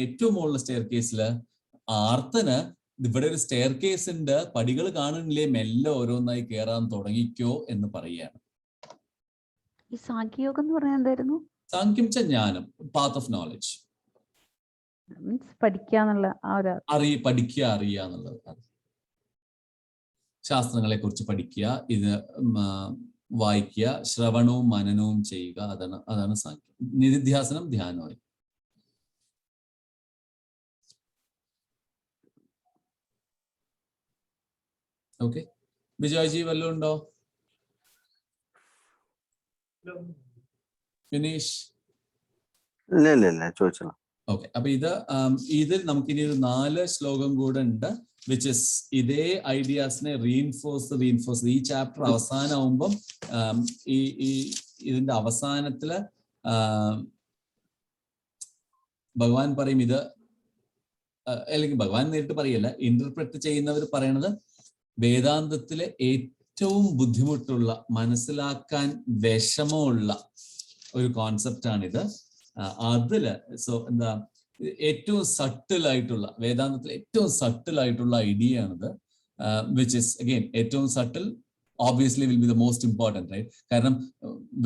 ഏറ്റവും മുകളിലെ സ്റ്റെയർ കേസില്, ആർത്തന് ഇവിടെ ഒരു സ്റ്റെയർ കേസ് ഉണ്ട്, പടികൾ കാണുന്നില്ലേ, മെല്ലെ ഓരോന്നായി കയറാൻ തുടങ്ങിക്കോ എന്ന് പറയുകയാണ്. ഈ സാഖ്യയോഗം എന്ന് പറഞ്ഞാൽ എന്തായിരുന്നു? സാഖ്യം വെച്ച ജ്ഞാനം, പാത്ത് ഓഫ് നോളജ്. മീൻസ് പഠിക്കാന്നുള്ള ആ ഒരു പഠിക്കുക, അറിയുക എന്നുള്ളത്. ശാസ്ത്രങ്ങളെ കുറിച്ച് പഠിക്കുക, ഇത് വായിക്കുക, ശ്രവണവും മനനവും ചെയ്യുക, അതാണ് സാഖ്യം. നിധിധ്യാസനം ധ്യാനമായി. ഓക്കെ, ബിജോയ്ജി വല്ലതും ഉണ്ടോ? ഫിനിഷ്? ഇല്ല ചോദിച്ചോ. ഓക്കെ, അപ്പൊ ഇതിൽ നമുക്കിനി ഒരു 4 ശ്ലോകം കൂടെ ഉണ്ട്, വിച്ച് ഇസ് ഇതേ ഐഡിയാസിനെ റീഇൻഫോഴ്സ്. ഈ ചാപ്റ്റർ അവസാനമാകുമ്പം ഇതിന്റെ അവസാനത്തില് ഭഗവാൻ പറയും ഇത്, അല്ലെങ്കിൽ ഭഗവാൻ നേരിട്ട് പറയല്ല, ഇന്റർപ്രറ്റ് ചെയ്യുന്നവർ പറയണത് വേദാന്തത്തിലെ ഏറ്റവും ബുദ്ധിമുട്ടുള്ള, മനസ്സിലാക്കാൻ വിഷമമുള്ള ഒരു കോൺസെപ്റ്റാണിത്. അതില് എന്താ ഏറ്റവും സട്ടിലായിട്ടുള്ള, വേദാന്തത്തിലെ ഏറ്റവും സട്ടിലായിട്ടുള്ള ഐഡിയ ആണിത്. വിച്ച് ഇസ് അഗെയിൻ ഏറ്റവും subtle, obviously will be the most important, right? കാരണം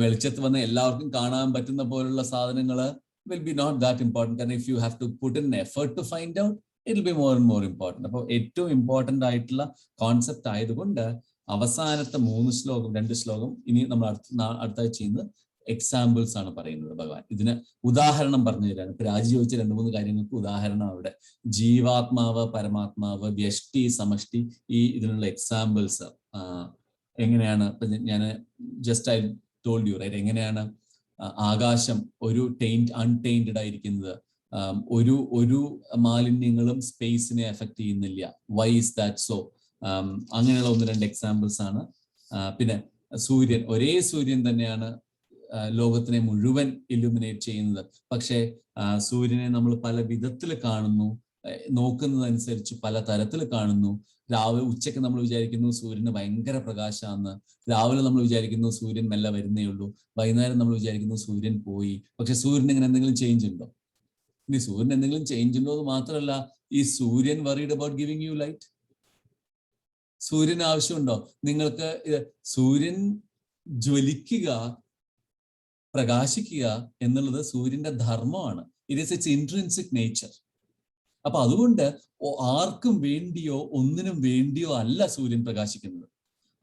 വെളിച്ചത്ത് വന്ന് എല്ലാവർക്കും കാണാൻ പറ്റുന്ന പോലുള്ള സാധനങ്ങൾ will be not that important. കാരണം if you have to put in effort to find out, it will be more and more important. അപ്പോൾ ഏറ്റവും ഇമ്പോർട്ടൻ്റ് ആയിട്ടുള്ള കോൺസെപ്റ്റ് ആയതുകൊണ്ട് അവസാനത്തെ 2 ശ്ലോകം ഇനി നമ്മൾ അടുത്തായി ചെയ്യുന്നത് എക്സാമ്പിൾസ് ആണ് പറയുന്നത്. ഭഗവാൻ ഇതിന് ഉദാഹരണം പറഞ്ഞു തരാണ്. ഇപ്പൊ രാജി ചോദിച്ച 2-3 കാര്യങ്ങൾക്ക് ഉദാഹരണം അവിടെ ജീവാത്മാവ്, പരമാത്മാവ്, വ്യഷ്ടി, സമഷ്ടി, ഇതിനുള്ള എക്സാമ്പിൾസ് എങ്ങനെയാണ്. ഇപ്പൊ ഞാൻ just I told you, right, എങ്ങനെയാണ് ആകാശം ഒരു അൺടെയിൻറ്റഡ് ആയിരിക്കുന്നത്, ഒരു മാലിന്യങ്ങളും സ്പേസിനെ എഫക്ട് ചെയ്യുന്നില്ല. Why is that so? അങ്ങനെയുള്ള 1-2 എക്സാമ്പിൾസ് ആണ്. പിന്നെ സൂര്യൻ, ഒരേ സൂര്യൻ തന്നെയാണ് ലോകത്തിനെ മുഴുവൻ ഇല്ലുമിനേറ്റ് ചെയ്യുന്നത്. പക്ഷേ സൂര്യനെ നമ്മൾ പല വിധത്തിൽ കാണുന്നു, നോക്കുന്നതനുസരിച്ച് പല തരത്തിൽ കാണുന്നു. രാവിലെ ഉച്ചയ്ക്ക് നമ്മൾ വിചാരിക്കുന്നു സൂര്യന് ഭയങ്കര പ്രകാശമാണെന്ന്, രാവിലെ നമ്മൾ വിചാരിക്കുന്നു സൂര്യൻ മെല്ലെ വരുന്നേ ഉള്ളൂ, വൈകുന്നേരം നമ്മൾ വിചാരിക്കുന്നു സൂര്യൻ പോയി. പക്ഷെ സൂര്യൻ ഇങ്ങനെ എന്തെങ്കിലും ചേഞ്ച് ഉണ്ടോ? ഇനി സൂര്യൻ എന്തെങ്കിലും ചേഞ്ച് ഉണ്ടോ എന്ന് മാത്രമല്ല, ഈ സൂര്യൻ worried about giving you light? സൂര്യന് ആവശ്യമുണ്ടോ നിങ്ങൾക്ക്? സൂര്യൻ ജ്വലിക്കുക, പ്രകാശിക്കുക എന്നുള്ളത് സൂര്യന്റെ ധർമ്മമാണ്. It is it's intrinsic nature. അപ്പൊ അതുകൊണ്ട് ആർക്കും വേണ്ടിയോ ഒന്നിനും വേണ്ടിയോ അല്ല സൂര്യൻ പ്രകാശിക്കുന്നത്.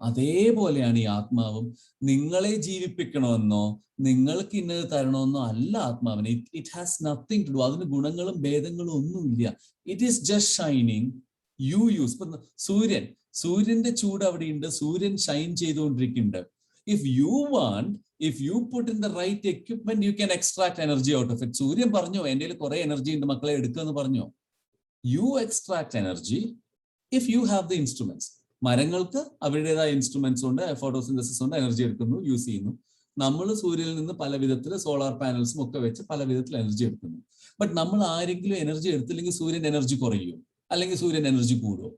അതേപോലെയാണ് ഈ ആത്മാവും. നിങ്ങളെ ജീവിപ്പിക്കണമെന്നോ നിങ്ങൾക്ക് ഇന്നത് തരണമെന്നോ അല്ല ആത്മാവിനെ. It has nothing to do. അതിന് ഗുണങ്ങളും ഭേദങ്ങളും ഒന്നുമില്ല. It is just shining. You use. ഇപ്പൊ സൂര്യന്റെ ചൂട് അവിടെയുണ്ട്, സൂര്യൻ Shine ചെയ്തുകൊണ്ടിരിക്കുന്നുണ്ട്. If you put in the right equipment, you can extract energy out of it. സൂര്യൻ പറഞ്ഞോ എൻ്റെ കയ്യിൽ കുറെ എനർജി ഉണ്ട് മക്കളെ എടുക്കുമെന്ന് പറഞ്ഞോ? You extract energy if you have the instruments. മരങ്ങൾക്ക് അവരുടേതായ ഇൻസ്ട്രുമെന്റ്സ് ഉണ്ട്, ഫോട്ടോസിന്തസിസ് ഉണ്ട്, എനർജി എടുക്കുന്നു, യൂസ് ചെയ്യുന്നു. നമ്മൾ സൂര്യനിൽ നിന്ന് പല വിധത്തിൽ സോളാർ പാനൽസും ഒക്കെ വെച്ച് പല വിധത്തിൽ എനർജി എടുക്കുന്നു. ബട്ട് നമ്മൾ ആരെങ്കിലും എനർജി എടുത്തില്ലെങ്കിൽ സൂര്യൻ എനർജി കുറയുമോ? അല്ലെങ്കിൽ സൂര്യൻ എനർജി കൂടുമോ?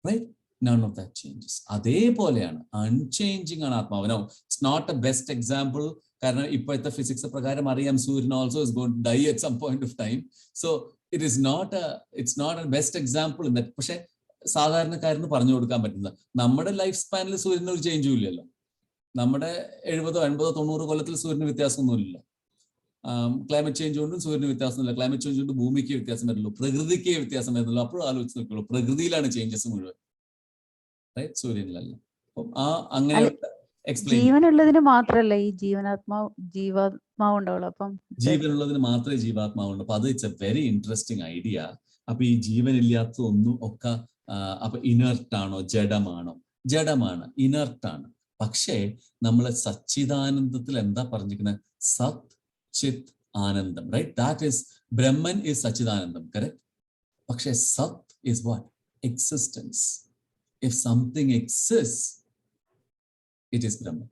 Right? None of that changes. അതേപോലെയാണ്, അൺചേഞ്ചിങ് ആണ് ആത്മാവ്. Now, it's not a best example, കാരണം ഇപ്പോഴത്തെ ഫിസിക്സ് പ്രകാരം അറിയാം സൂര്യൻ also is going to die at some point of time. So it's not a best example in that. പക്ഷെ സാധാരണക്കാരന് പറഞ്ഞു കൊടുക്കാൻ പറ്റുന്നത്, നമ്മുടെ ലൈഫ് സ്പാനിൽ സൂര്യന് ഒരു ചേഞ്ചും ഇല്ലല്ലോ. നമ്മുടെ 70, 80, 90 കൊല്ലത്തിൽ സൂര്യന് വ്യത്യാസമൊന്നുമില്ല. ക്ലൈമറ്റ് ചേഞ്ച് കൊണ്ടും സൂര്യന് വ്യത്യാസമില്ല. ക്ലൈമറ്റ് ചേഞ്ച് കൊണ്ട് ഭൂമിക്ക് വ്യത്യാസം വരുള്ളൂ, പ്രകൃതിക്ക് വ്യത്യാസം വരുന്നുള്ളൂ. അപ്പോഴും ആലോചിച്ച് നോക്കുള്ളൂ, പ്രകൃതിയിലാണ് ചേഞ്ചസ് മുഴുവൻ, സൂര്യനിലല്ല. അങ്ങനെ ജീവനുള്ളതിന് മാത്രല്ല ഈ ജീവാത്മാവ് ഉണ്ടാവുള്ളൂ. അപ്പം ജീവനുള്ളതിന് മാത്രമേ ജീവാത്മാവുള്ളൂ. അപ്പൊ അത് it's A very interesting idea. അപ്പൊ ഈ ജീവനില്ലാത്ത ഒന്നും ഒക്കെ അപ്പൊ ഇനർട്ടാണോ? ജഡമാണ്, ഇനർട്ടാണ്. പക്ഷേ നമ്മളെ സച്ചിദാനന്ദത്തിൽ എന്താ പറഞ്ഞിരിക്കുന്നത്? സത് ചിത് ആനന്ദം, റൈറ്റ്? ദാറ്റ് ഈസ് ബ്രഹ്മൻ ഈസ് സച്ചിദാനന്ദം, കറക്റ്റ്? പക്ഷേ സത് is what? Existence. If something exists, it is Brahman.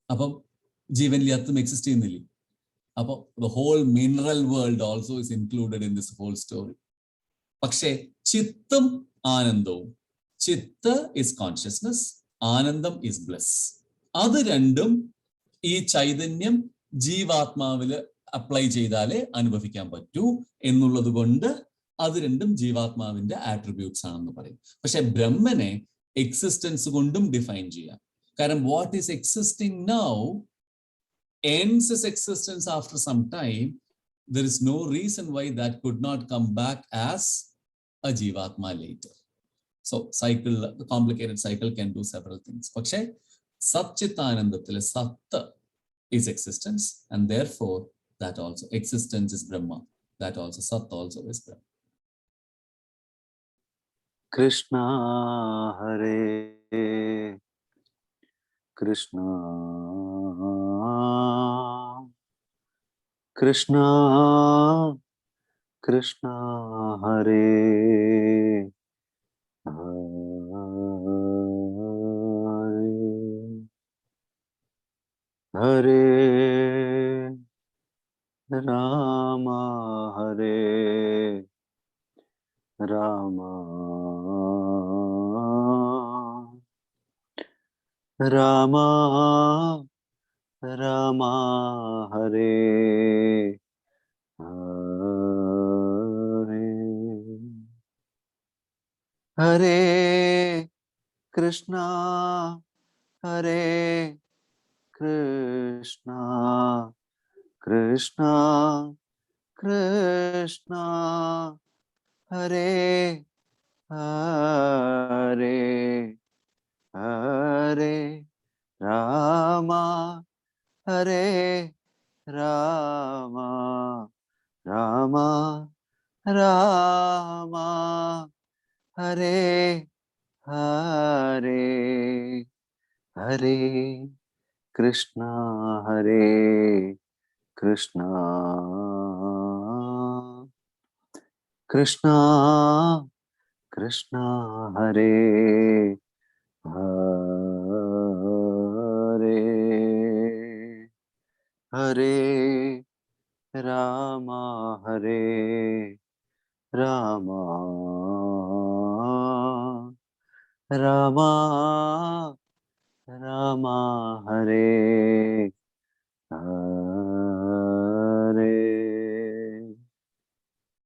അപ്പം ജീവനില്ലാത്തതും എക്സിസ്റ്റ് ചെയ്യുന്നില്ലേ? അപ്പോൾ the whole mineral world also is included in this whole story. പക്ഷേ ചിത്തും ആനന്ദവും, ചിത്ത് is consciousness, ആനന്ദം is bliss. അത് രണ്ടും ഈ ചൈതന്യം ജീവാത്മാവില് അപ്ലൈ ചെയ്താലേ അനുഭവിക്കാൻ പറ്റൂ എന്നുള്ളത് കൊണ്ട് അത് രണ്ടും ജീവാത്മാവിന്റെ ആട്രിബ്യൂട്ട്സ് ആണെന്ന് പറയും. പക്ഷെ ബ്രഹ്മനെ എക്സിസ്റ്റൻസ് കൊണ്ടും ഡിഫൈൻ ചെയ്യാം. കാരണം what is existing now ends its existence after some time. There is no reason why that could not come back as a Jivatma later. So cycle, the complicated cycle can do several things. പക്ഷേ സച്ചിത്താനന്ദത്തിലെ സത്ത് is existence, and therefore that also existence is Brahma. That also Sat also is Brahma. Krishna Hare Krishna Krishna Krishna Hare Hare Rama Hare Rama Rama Rama Hare Hare Hare Krishna Hare Krishna Krishna Krishna Hare Hare Hare Rama Hare Rama Rama Rama Hare Hare Hare Krishna Hare Krishna Krishna Krishna Hare Hare Hare Rama Hare Rama Rama Rama Hare Hare